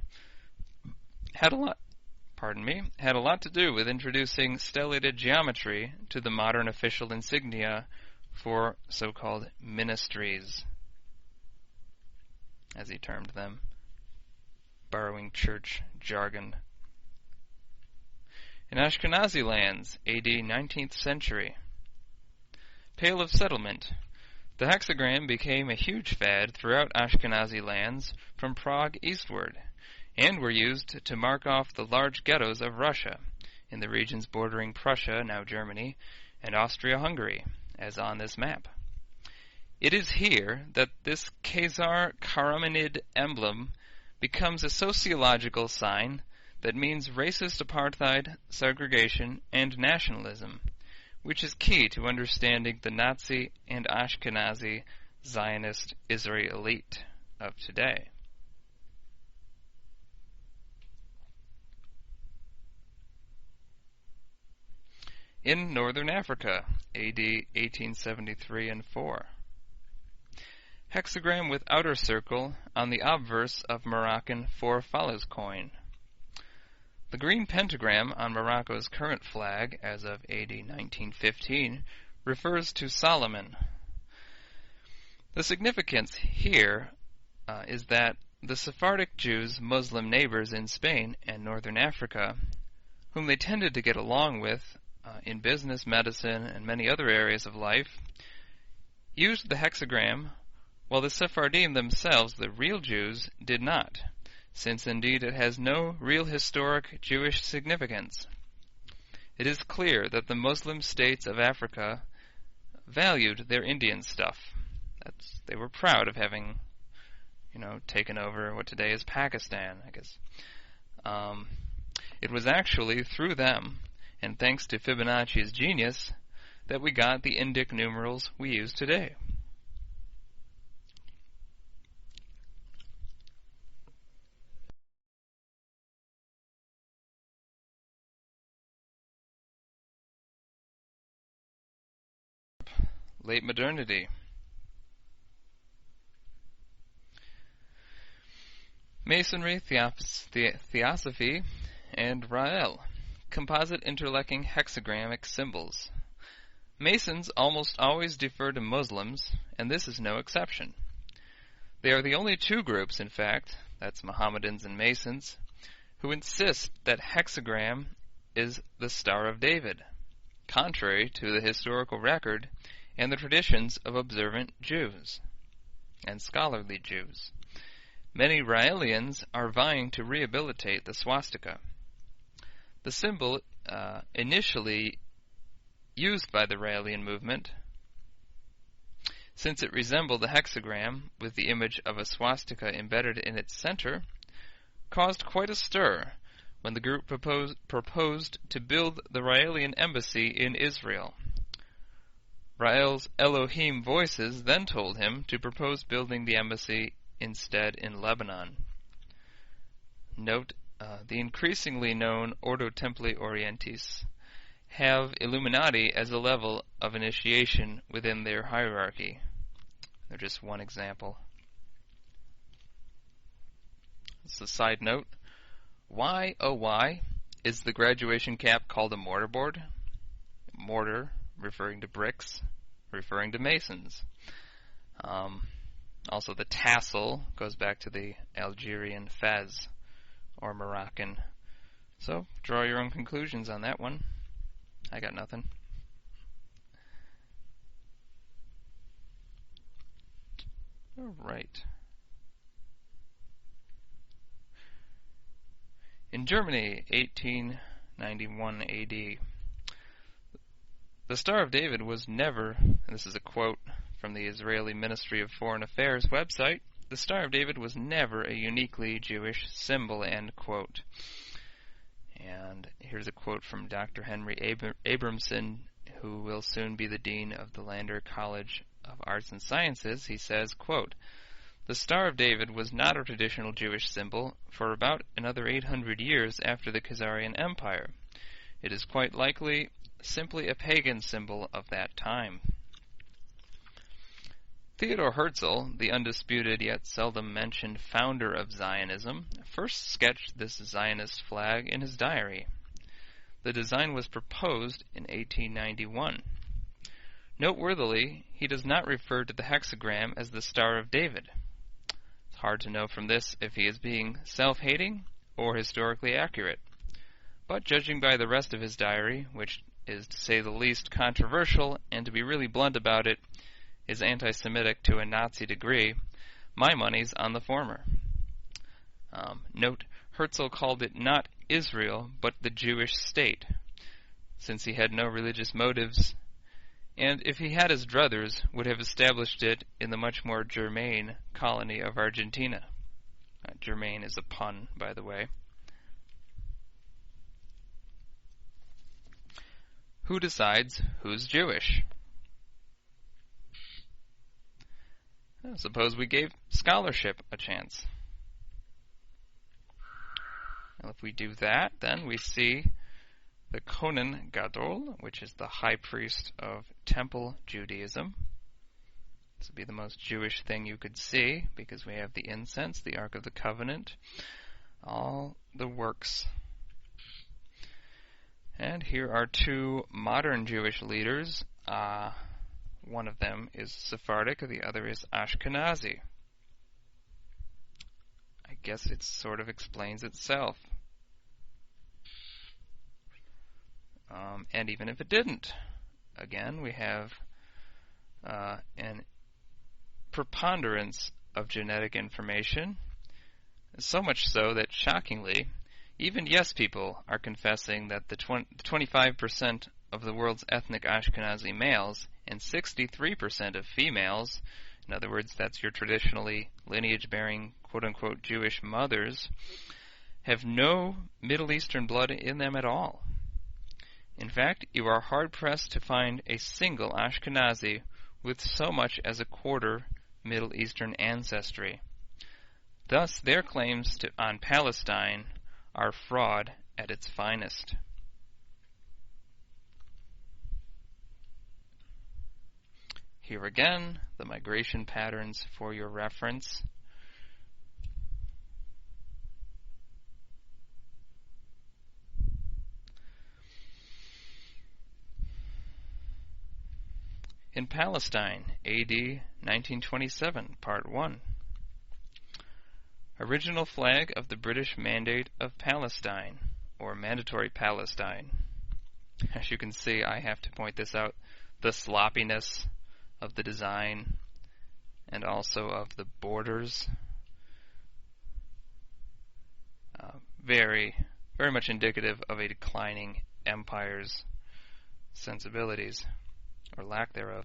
had a lot to do with introducing stellated geometry to the modern official insignia for so-called ministries, as he termed them, borrowing church jargon. In Ashkenazi lands, AD 19th century. Pale of settlement. The hexagram became a huge fad throughout Ashkenazi lands from Prague eastward, and were used to mark off the large ghettos of Russia, in the regions bordering Prussia, now Germany, and Austria-Hungary, as on this map. It is here that this Khazar Karamanid emblem becomes a sociological sign that means racist apartheid, segregation, and nationalism, which is key to understanding the Nazi and Ashkenazi Zionist Israeli elite of today. In Northern Africa, AD 1873 and 4. Hexagram with outer circle on the obverse of Moroccan 4 follows coin. The green pentagram on Morocco's current flag, as of AD 1915, refers to Solomon. The significance here is that the Sephardic Jews' Muslim neighbors in Spain and Northern Africa, whom they tended to get along with in business, medicine, and many other areas of life, used the hexagram, while the Sephardim themselves, the real Jews, did not, since indeed it has no real historic Jewish significance. It is clear that the Muslim states of Africa valued their Indian stuff. They were proud of having, taken over what today is Pakistan, I guess. It was actually through them, and thanks to Fibonacci's genius, that we got the Indic numerals we use today. Late modernity. Masonry, Theosophy, and Rael. Composite interlocking hexagramic symbols. Masons almost always defer to Muslims, and this is no exception. They are the only two groups, in fact, that's Mohammedans and Masons, who insist that hexagram is the Star of David, contrary to the historical record and the traditions of observant Jews and scholarly Jews. Many Raelians are vying to rehabilitate the swastika. The symbol, initially used by the Raelian movement, since it resembled a hexagram with the image of a swastika embedded in its center, caused quite a stir when the group proposed to build the Raelian embassy in Israel. Rael's Elohim voices then told him to propose building the embassy instead in Lebanon. Note, the increasingly known Ordo Templi Orientis have Illuminati as a level of initiation within their hierarchy. They're just one example. This is a side note. Why, oh why, is the graduation cap called a mortarboard? Mortar, referring to bricks, referring to masons. Also, the tassel goes back to the Algerian fez, or Moroccan. So, draw your own conclusions on that one. I got nothing. All right. In Germany, 1891 AD, the Star of David was never, and this is a quote from the Israeli Ministry of Foreign Affairs website, the Star of David was never a uniquely Jewish symbol, end quote. And here's a quote from Dr. Henry Abramson, who will soon be the Dean of the Lander College of Arts and Sciences. He says, quote, "The Star of David was not a traditional Jewish symbol for about another 800 years after the Khazarian Empire. It is quite likely simply a pagan symbol of that time." Theodor Herzl, the undisputed yet seldom mentioned founder of Zionism, first sketched this Zionist flag in his diary. The design was proposed in 1891. Noteworthily, he does not refer to the hexagram as the Star of David. It's hard to know from this if he is being self-hating or historically accurate. But judging by the rest of his diary, which is to say the least controversial, and to be really blunt about it, is anti-Semitic to a Nazi degree, my money's on the former. Note, Herzl called it not Israel, but the Jewish state, since he had no religious motives, and if he had his druthers, would have established it in the much more germane colony of Argentina. Germane is a pun, by the way. Who decides who's Jewish? Suppose we gave scholarship a chance. Well, if we do that, then we see the Kohen Gadol, which is the high priest of Temple Judaism. This would be the most Jewish thing you could see, because we have the incense, the Ark of the Covenant, all the works. And here are two modern Jewish leaders. One of them is Sephardic, the other is Ashkenazi. I guess it sort of explains itself. And even if it didn't, again, we have an preponderance of genetic information, so much so that, shockingly, even yes people are confessing that the 25% of the world's ethnic Ashkenazi males and 63% of females, in other words, that's your traditionally lineage-bearing, quote-unquote, Jewish mothers, have no Middle Eastern blood in them at all. In fact, you are hard-pressed to find a single Ashkenazi with so much as a quarter Middle Eastern ancestry. Thus, their claims on Palestine are fraud at its finest. Here again, the migration patterns for your reference. In Palestine, AD 1927, Part 1. Original flag of the British Mandate of Palestine, or Mandatory Palestine. As you can see, I have to point this out, the sloppiness of the design and also of the borders. very, very much indicative of a declining empire's sensibilities, or lack thereof.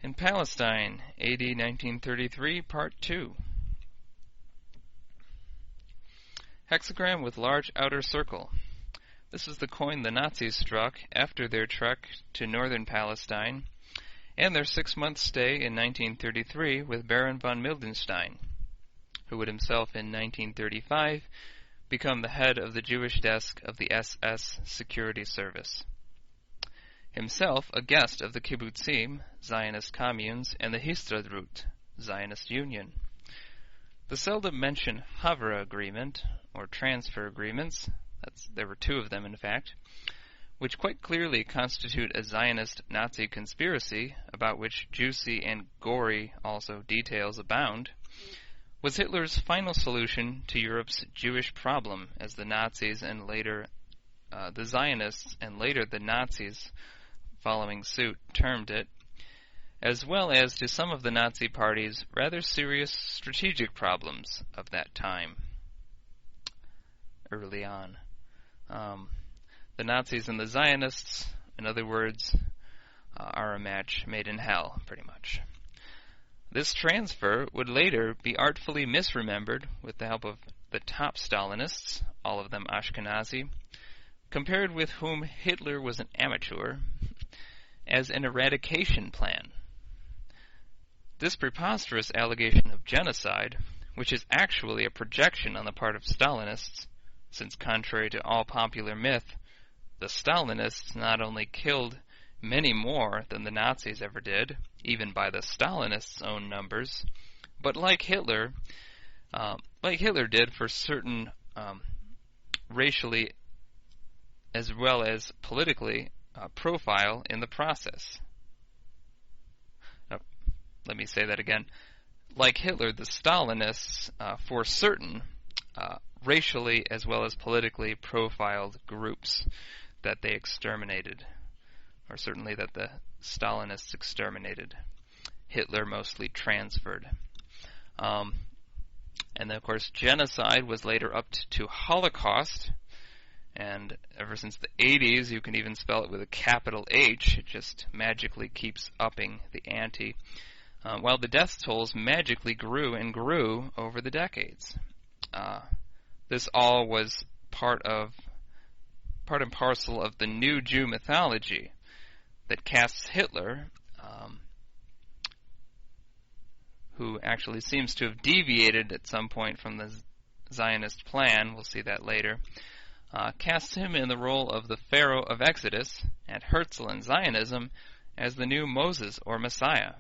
In Palestine, AD 1933, Part 2. Hexagram with large outer circle. This is the coin the Nazis struck after their trek to northern Palestine and their 6-month stay in 1933 with Baron von Mildenstein, who would himself in 1935 become the head of the Jewish desk of the SS Security Service. Himself a guest of the kibbutzim, Zionist communes, and the Histadrut, Zionist Union. The seldom mentioned Havre Agreement, or transfer agreements, there were 2 of them in fact, which quite clearly constitute a Zionist Nazi conspiracy, about which juicy and gory also details abound, was Hitler's final solution to Europe's Jewish problem, as the Nazis and later the Zionists and later the Nazis following suit termed it, as well as to some of the Nazi Party's rather serious strategic problems of that time, early on. The Nazis and the Zionists, in other words, are a match made in hell, pretty much. This transfer would later be artfully misremembered with the help of the top Stalinists, all of them Ashkenazi, compared with whom Hitler was an amateur, as an eradication plan. This preposterous allegation of genocide, which is actually a projection on the part of Stalinists, since contrary to all popular myth, the Stalinists not only killed many more than the Nazis ever did, even by the Stalinists' own numbers, but like Hitler did for certain racially as well as politically profile in the process. Let me say that again. Like Hitler, the Stalinists, for certain, racially as well as politically profiled groups that they exterminated, or certainly that the Stalinists exterminated. Hitler mostly transferred. And then, of course, genocide was later upped to Holocaust, and ever since the 80s, you can even spell it with a capital H. It just magically keeps upping the ante, while the death tolls magically grew and grew over the decades. This all was part and parcel of the new Jew mythology that casts Hitler, who actually seems to have deviated at some point from the Zionist plan, we'll see that later, casts him in the role of the Pharaoh of Exodus, and Herzl in Zionism as the new Moses or Messiah.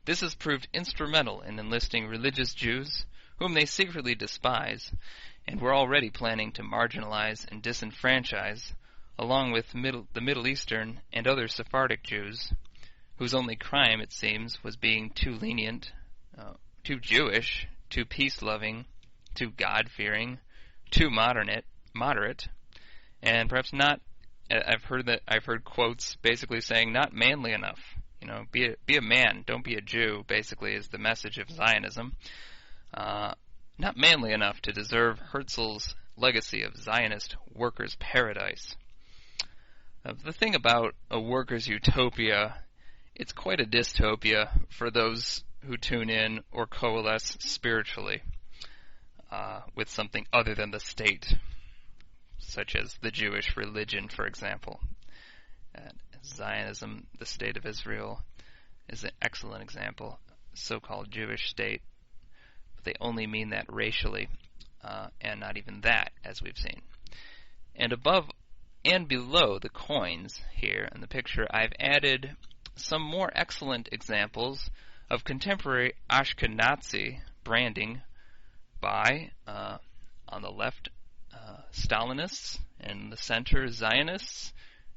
This has proved instrumental in enlisting religious Jews, whom they secretly despise, and were already planning to marginalize and disenfranchise, along with the Middle Eastern and other Sephardic Jews, whose only crime, it seems, was being too lenient, too Jewish, too peace-loving, too God-fearing, too moderate, and perhaps not. I've heard quotes basically saying not manly enough. Be a man, don't be a Jew. Basically, is the message of Zionism. Not manly enough to deserve Herzl's legacy of Zionist workers' paradise. The thing about a workers' utopia, it's quite a dystopia for those who tune in or coalesce spiritually with something other than the state, such as the Jewish religion, for example. Zionism, the state of Israel, is an excellent example, so-called Jewish state. But they only mean that racially, and not even that, as we've seen. And above and below the coins here in the picture, I've added some more excellent examples of contemporary Ashkenazi branding by, on the left, Stalinists, and the center, Zionists,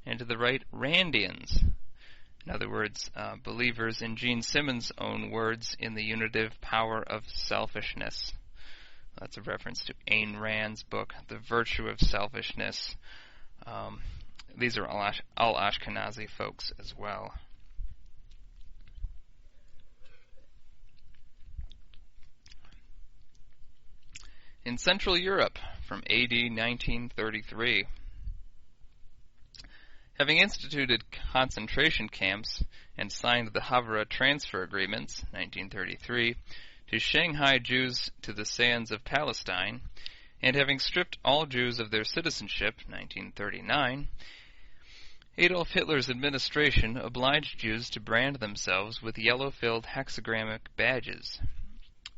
and to the right, Randians. In other words, believers in Gene Simmons' own words in the unitive power of selfishness. That's a reference to Ayn Rand's book, The Virtue of Selfishness. These are all Ashkenazi folks as well. in Central Europe from AD 1933. Having instituted concentration camps and signed the Havre Transfer Agreements, 1933, to Shanghai Jews to the sands of Palestine, and having stripped all Jews of their citizenship, 1939, Adolf Hitler's administration obliged Jews to brand themselves with yellow-filled hexagramic badges,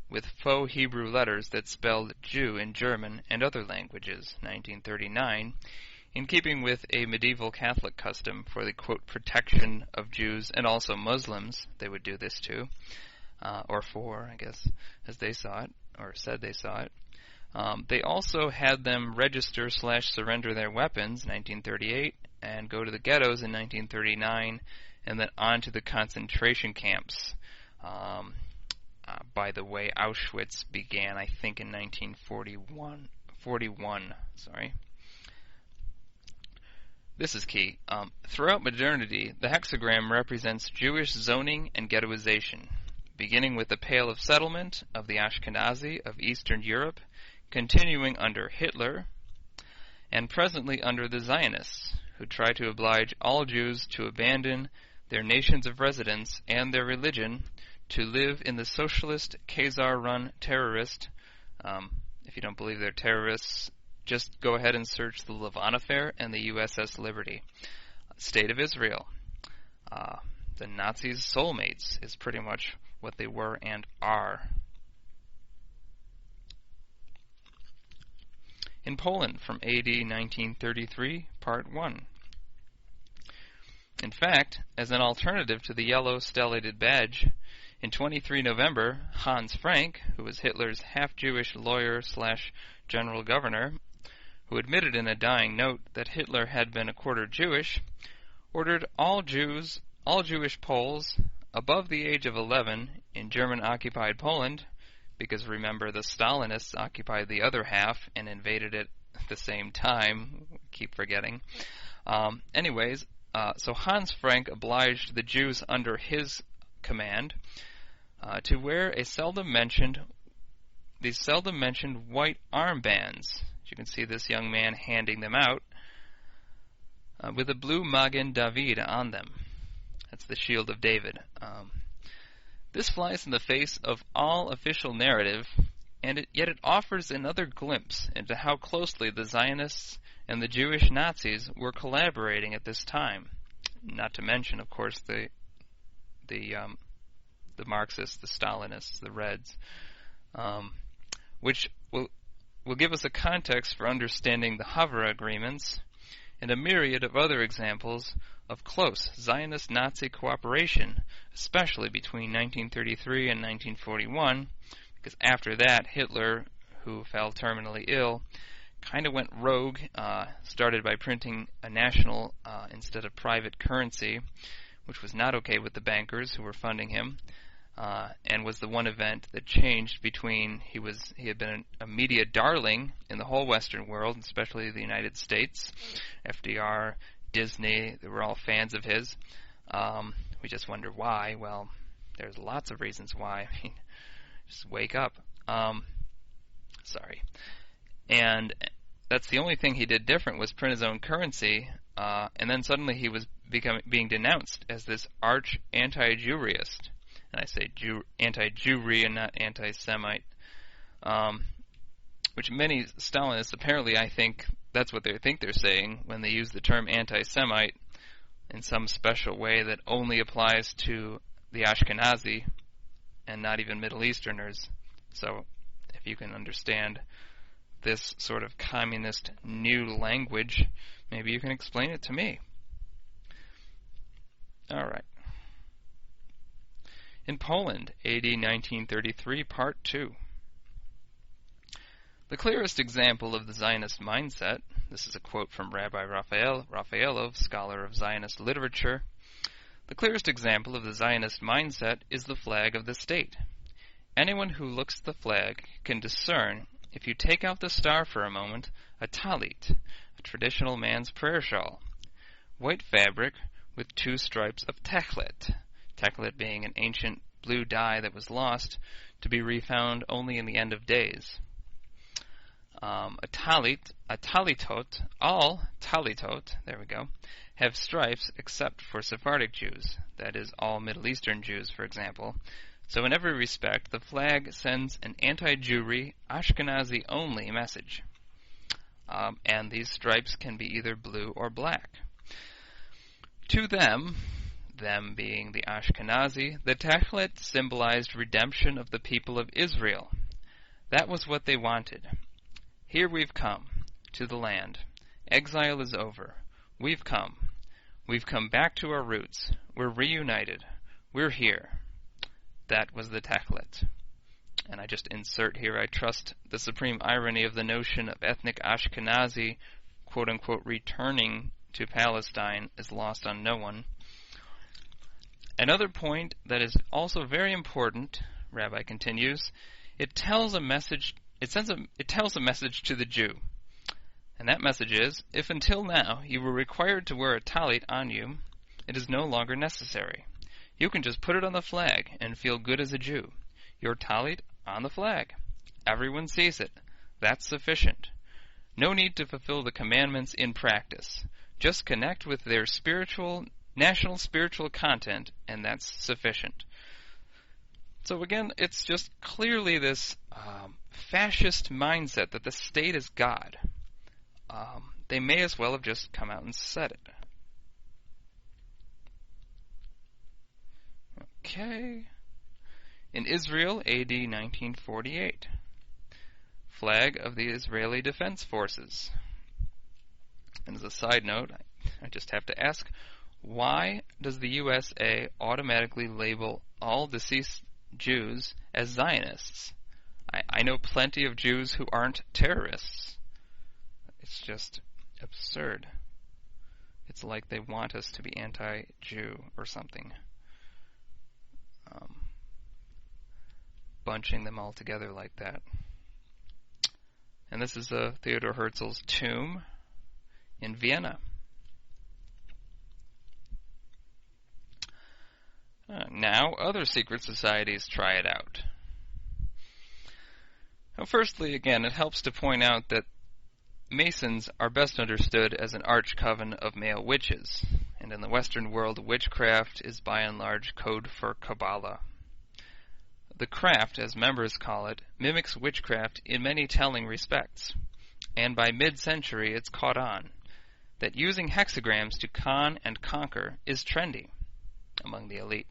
with faux Hebrew letters that spelled Jew in German and other languages, 1939, in keeping with a medieval Catholic custom for the, quote, protection of Jews and also Muslims. They would do this too, or for, I guess, as they saw it, or said they saw it. They also had them register/surrender their weapons, 1938, and go to the ghettos in 1939, and then on to the concentration camps. By the way, Auschwitz began, I think, in 1941. This is key. Throughout modernity, the hexagram represents Jewish zoning and ghettoization, beginning with the Pale of Settlement of the Ashkenazi of Eastern Europe, continuing under Hitler, and presently under the Zionists, who try to oblige all Jews to abandon their nations of residence and their religion to live in the socialist, Khazar-run terrorist. If you don't believe they're terrorists, just go ahead and search the Lavon Affair and the USS Liberty. State of Israel. The Nazis' soulmates is pretty much what they were and are. In Poland from AD 1933, Part 1. In fact, as an alternative to the yellow stellated badge, in 23 November, Hans Frank, who was Hitler's half-Jewish lawyer/general governor, who admitted in a dying note that Hitler had been a quarter Jewish, ordered all Jewish Poles above the age of 11 in German-occupied Poland, because remember the Stalinists occupied the other half and invaded it at the same time, keep forgetting. So Hans Frank obliged the Jews under his command to wear these seldom mentioned white armbands. You can see this young man handing them out with a blue Magen David on them. That's the shield of David. This flies in the face of all official narrative, and yet it offers another glimpse into how closely the Zionists and the Jewish Nazis were collaborating at this time. Not to mention, of course, the Marxists, the Stalinists, the Reds, which will give us a context for understanding the Havre agreements and a myriad of other examples of close Zionist-Nazi cooperation, especially between 1933 and 1941, because after that, Hitler, who fell terminally ill, kind of went rogue, started by printing a national instead of private currency, which was not okay with the bankers who were funding him, and was the one event that changed between he had been a media darling in the whole Western world, especially the United States. FDR, Disney, they were all fans of his. We just wonder why. Well, there's lots of reasons why. I mean, just wake up. And that's the only thing he did different was print his own currency, and then suddenly he was being denounced as this arch anti-Jewryist. And I say anti-Jewry and not anti-Semite, which many Stalinists apparently, I think, that's what they think they're saying when they use the term anti-Semite in some special way that only applies to the Ashkenazi and not even Middle Easterners. So if you can understand this sort of communist new language, maybe you can explain it to me. All right. In Poland, AD 1933, Part 2. The clearest example of the Zionist mindset, this is a quote from Rabbi Raphaelov, scholar of Zionist literature, the clearest example of the Zionist mindset is the flag of the state. Anyone who looks at the flag can discern, if you take out the star for a moment, a talit, a traditional man's prayer shawl, white fabric with 2 stripes of techlet, techlet being an ancient blue dye that was lost to be refound only in the end of days. A talitot, all talitot, there we go, have stripes except for Sephardic Jews, that is, all Middle Eastern Jews, for example. So in every respect, the flag sends an anti-Jewry, Ashkenazi-only message. And these stripes can be either blue or black. To them being the Ashkenazi, the tachlit symbolized redemption of the people of Israel. That was what they wanted. Here we've come, to the land. Exile is over. We've come. We've come back to our roots. We're reunited. We're here. That was the tachlit. And I just insert here, I trust the supreme irony of the notion of ethnic Ashkenazi, quote-unquote, returning to Palestine is lost on no one. Another point that is also very important, Rabbi continues, it tells a message to the Jew. And that message is, if until now you were required to wear a talit on you, it is no longer necessary. You can just put it on the flag and feel good as a Jew. Your talit on the flag. Everyone sees it. That's sufficient. No need to fulfill the commandments in practice. Just connect with their national spiritual content, and that's sufficient. So again, it's just clearly this fascist mindset that the state is God. They may as well have just come out and said it. Okay. In Israel, AD 1948. Flag of the Israeli Defense Forces. And as a side note, I just have to ask, why does the USA automatically label all deceased Jews as Zionists? I know plenty of Jews who aren't terrorists. It's just absurd. It's like they want us to be anti-Jew or something. Bunching them all together like that. And this is Theodor Herzl's tomb in Vienna. Now, other secret societies try it out. Now, firstly, again, it helps to point out that Masons are best understood as an arch coven of male witches, and in the Western world, witchcraft is by and large code for Kabbalah. The craft, as members call it, mimics witchcraft in many telling respects, and by mid-century it's caught on that using hexagrams to con and conquer is trendy among the elite.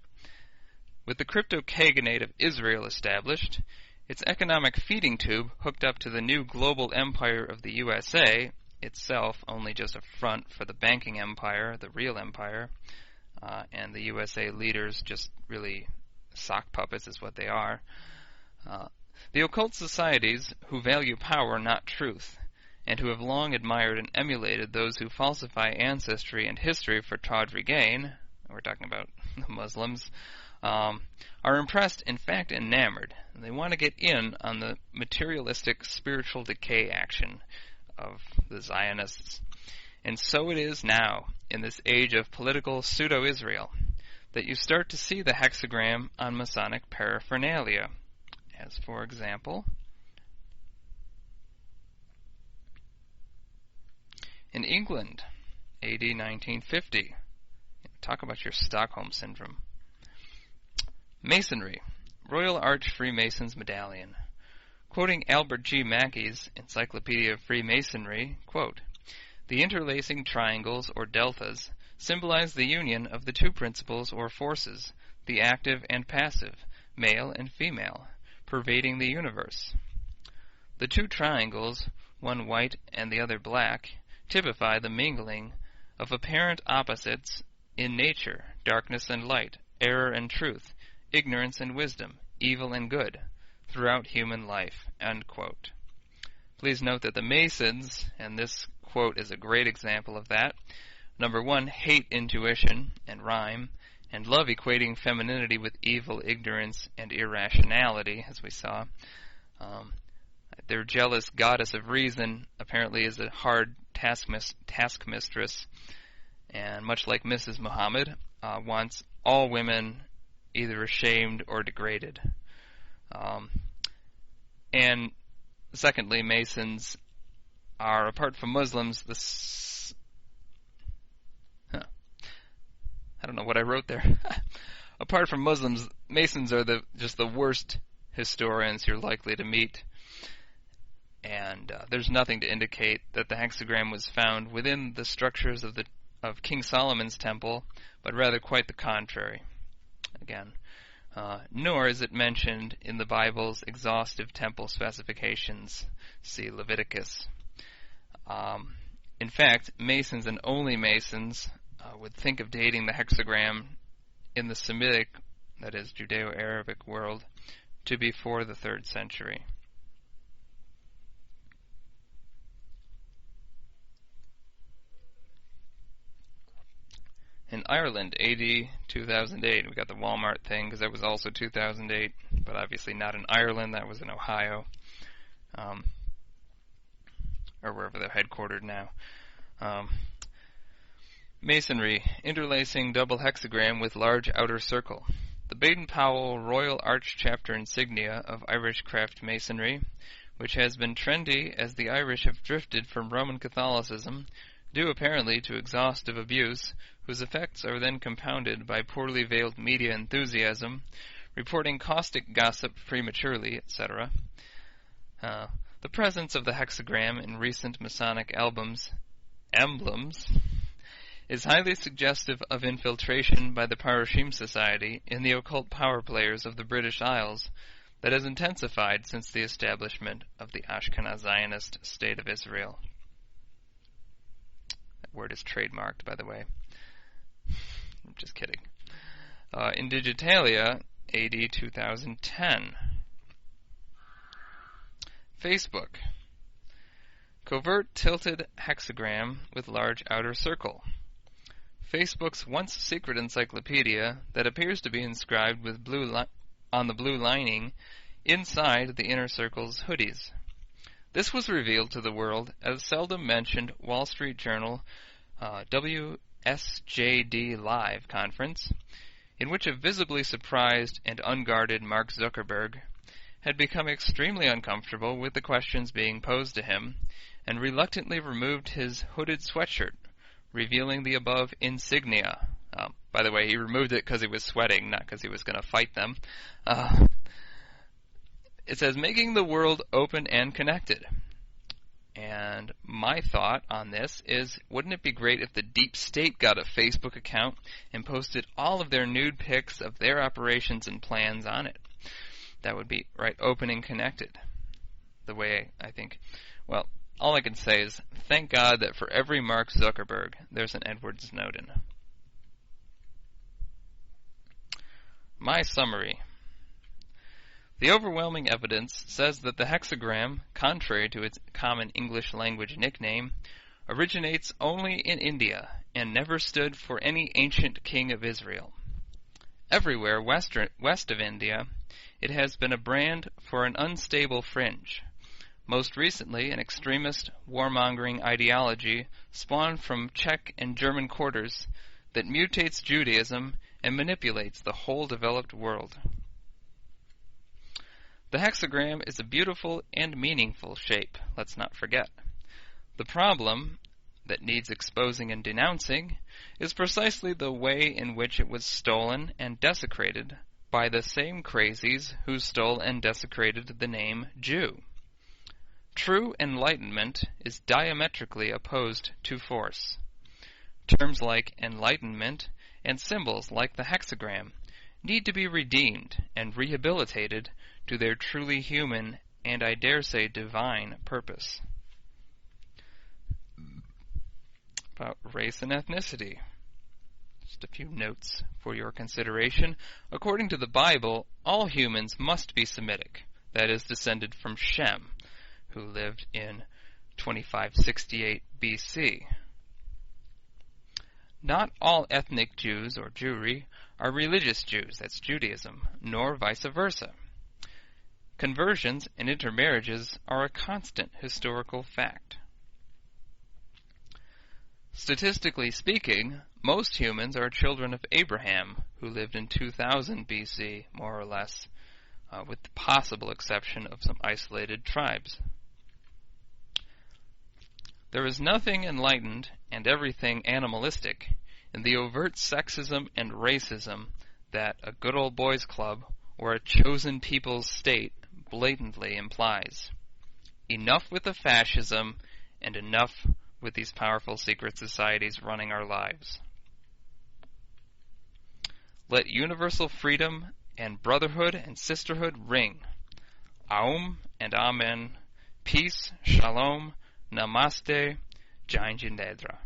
With the crypto-kaganate of Israel established, its economic feeding tube hooked up to the new global empire of the USA, itself only just a front for the banking empire, the real empire, and the USA leaders just really sock puppets is what they are. The occult societies who value power, not truth, and who have long admired and emulated those who falsify ancestry and history for tawdry gain, we're talking about the Muslims, are impressed, in fact enamored, and they want to get in on the materialistic spiritual decay action of the Zionists. And so it is now, in this age of political pseudo-Israel, that you start to see the hexagram on Masonic paraphernalia, as for example, in England, AD 1950. Talk about your Stockholm Syndrome. Masonry, Royal Arch Freemasons Medallion. Quoting Albert G. Mackey's Encyclopedia of Freemasonry, quote, "The interlacing triangles or deltas symbolize the union of the two principles or forces, the active and passive, male and female, pervading the universe. The two triangles, one white and the other black, typify the mingling of apparent opposites in nature, darkness and light, error and truth, ignorance and wisdom, evil and good, throughout human life." End quote. Please note that the Masons, and this quote is a great example of that, number one, hate intuition and rhyme, and love equating femininity with evil, ignorance, and irrationality, as we saw. Their jealous goddess of reason apparently is a hard taskmistress, and much like Mrs. Muhammad, wants all women either ashamed or degraded. And Secondly, Masons are, apart from Muslims, I don't know what I wrote there. Apart from Muslims, Masons are just the worst historians you're likely to meet. And there's nothing to indicate that the hexagram was found within the structures of King Solomon's temple, but rather quite the contrary. Again, nor is it mentioned in the Bible's exhaustive temple specifications. See Leviticus. In fact, Masons and only Masons would think of dating the hexagram in the Semitic, that is, Judeo-Arabic world, to before the 3rd century. In Ireland, AD 2008, we got the Walmart thing, because that was also 2008, but obviously not in Ireland, that was in Ohio, or wherever they're headquartered now. Masonry, interlacing double hexagram with large outer circle. The Baden-Powell Royal Arch Chapter insignia of Irish craft masonry, which has been trendy as the Irish have drifted from Roman Catholicism, due apparently to exhaustive abuse, whose effects are then compounded by poorly veiled media enthusiasm, reporting caustic gossip prematurely, etc. The presence of the hexagram in recent Masonic emblems, is highly suggestive of infiltration by the Parashim Society in the occult power players of the British Isles that has intensified since the establishment of the Ashkenaz Zionist State of Israel. That word is trademarked, by the way. I'm just kidding. In Digitalia, AD 2010. Facebook. Covert tilted hexagram with large outer circle. Facebook's once secret encyclopedia that appears to be inscribed with on the blue lining inside the inner circle's hoodies. This was revealed to the world at a seldom mentioned Wall Street Journal WSJD Live conference, in which a visibly surprised and unguarded Mark Zuckerberg had become extremely uncomfortable with the questions being posed to him and reluctantly removed his hooded sweatshirt, revealing the above insignia. By the way, he removed it because he was sweating, not because he was going to fight them. It says, making the world open and connected. And my thought on this is, wouldn't it be great if the deep state got a Facebook account and posted all of their nude pics of their operations and plans on it? That would be, right, open and connected. The way I think, well, all I can say is, thank God that for every Mark Zuckerberg, there's an Edward Snowden. My summary. The overwhelming evidence says that the hexagram, contrary to its common English language nickname, originates only in India and never stood for any ancient king of Israel. Everywhere west of India, it has been a brand for an unstable fringe. Most recently, an extremist, warmongering ideology spawned from Czech and German quarters that mutates Judaism and manipulates the whole developed world. The hexagram is a beautiful and meaningful shape, let's not forget. The problem that needs exposing and denouncing is precisely the way in which it was stolen and desecrated by the same crazies who stole and desecrated the name Jew. True enlightenment is diametrically opposed to force. Terms like enlightenment and symbols like the hexagram need to be redeemed and rehabilitated to their truly human and, I dare say, divine purpose. About race and ethnicity. Just a few notes for your consideration. According to the Bible, all humans must be Semitic, that is, descended from Shem, who lived in 2568 BC. Not all ethnic Jews or Jewry are religious Jews, that's Judaism, nor vice versa. Conversions and intermarriages are a constant historical fact. Statistically speaking, most humans are children of Abraham, who lived in 2000 BC, more or less, with the possible exception of some isolated tribes. There is nothing enlightened and everything animalistic in the overt sexism and racism that a good old boys club or a chosen people's state blatantly implies. Enough with the fascism and enough with these powerful secret societies running our lives. Let universal freedom and brotherhood and sisterhood ring. Aum and Amen. Peace, Shalom, Namaste, Jai Jinedra.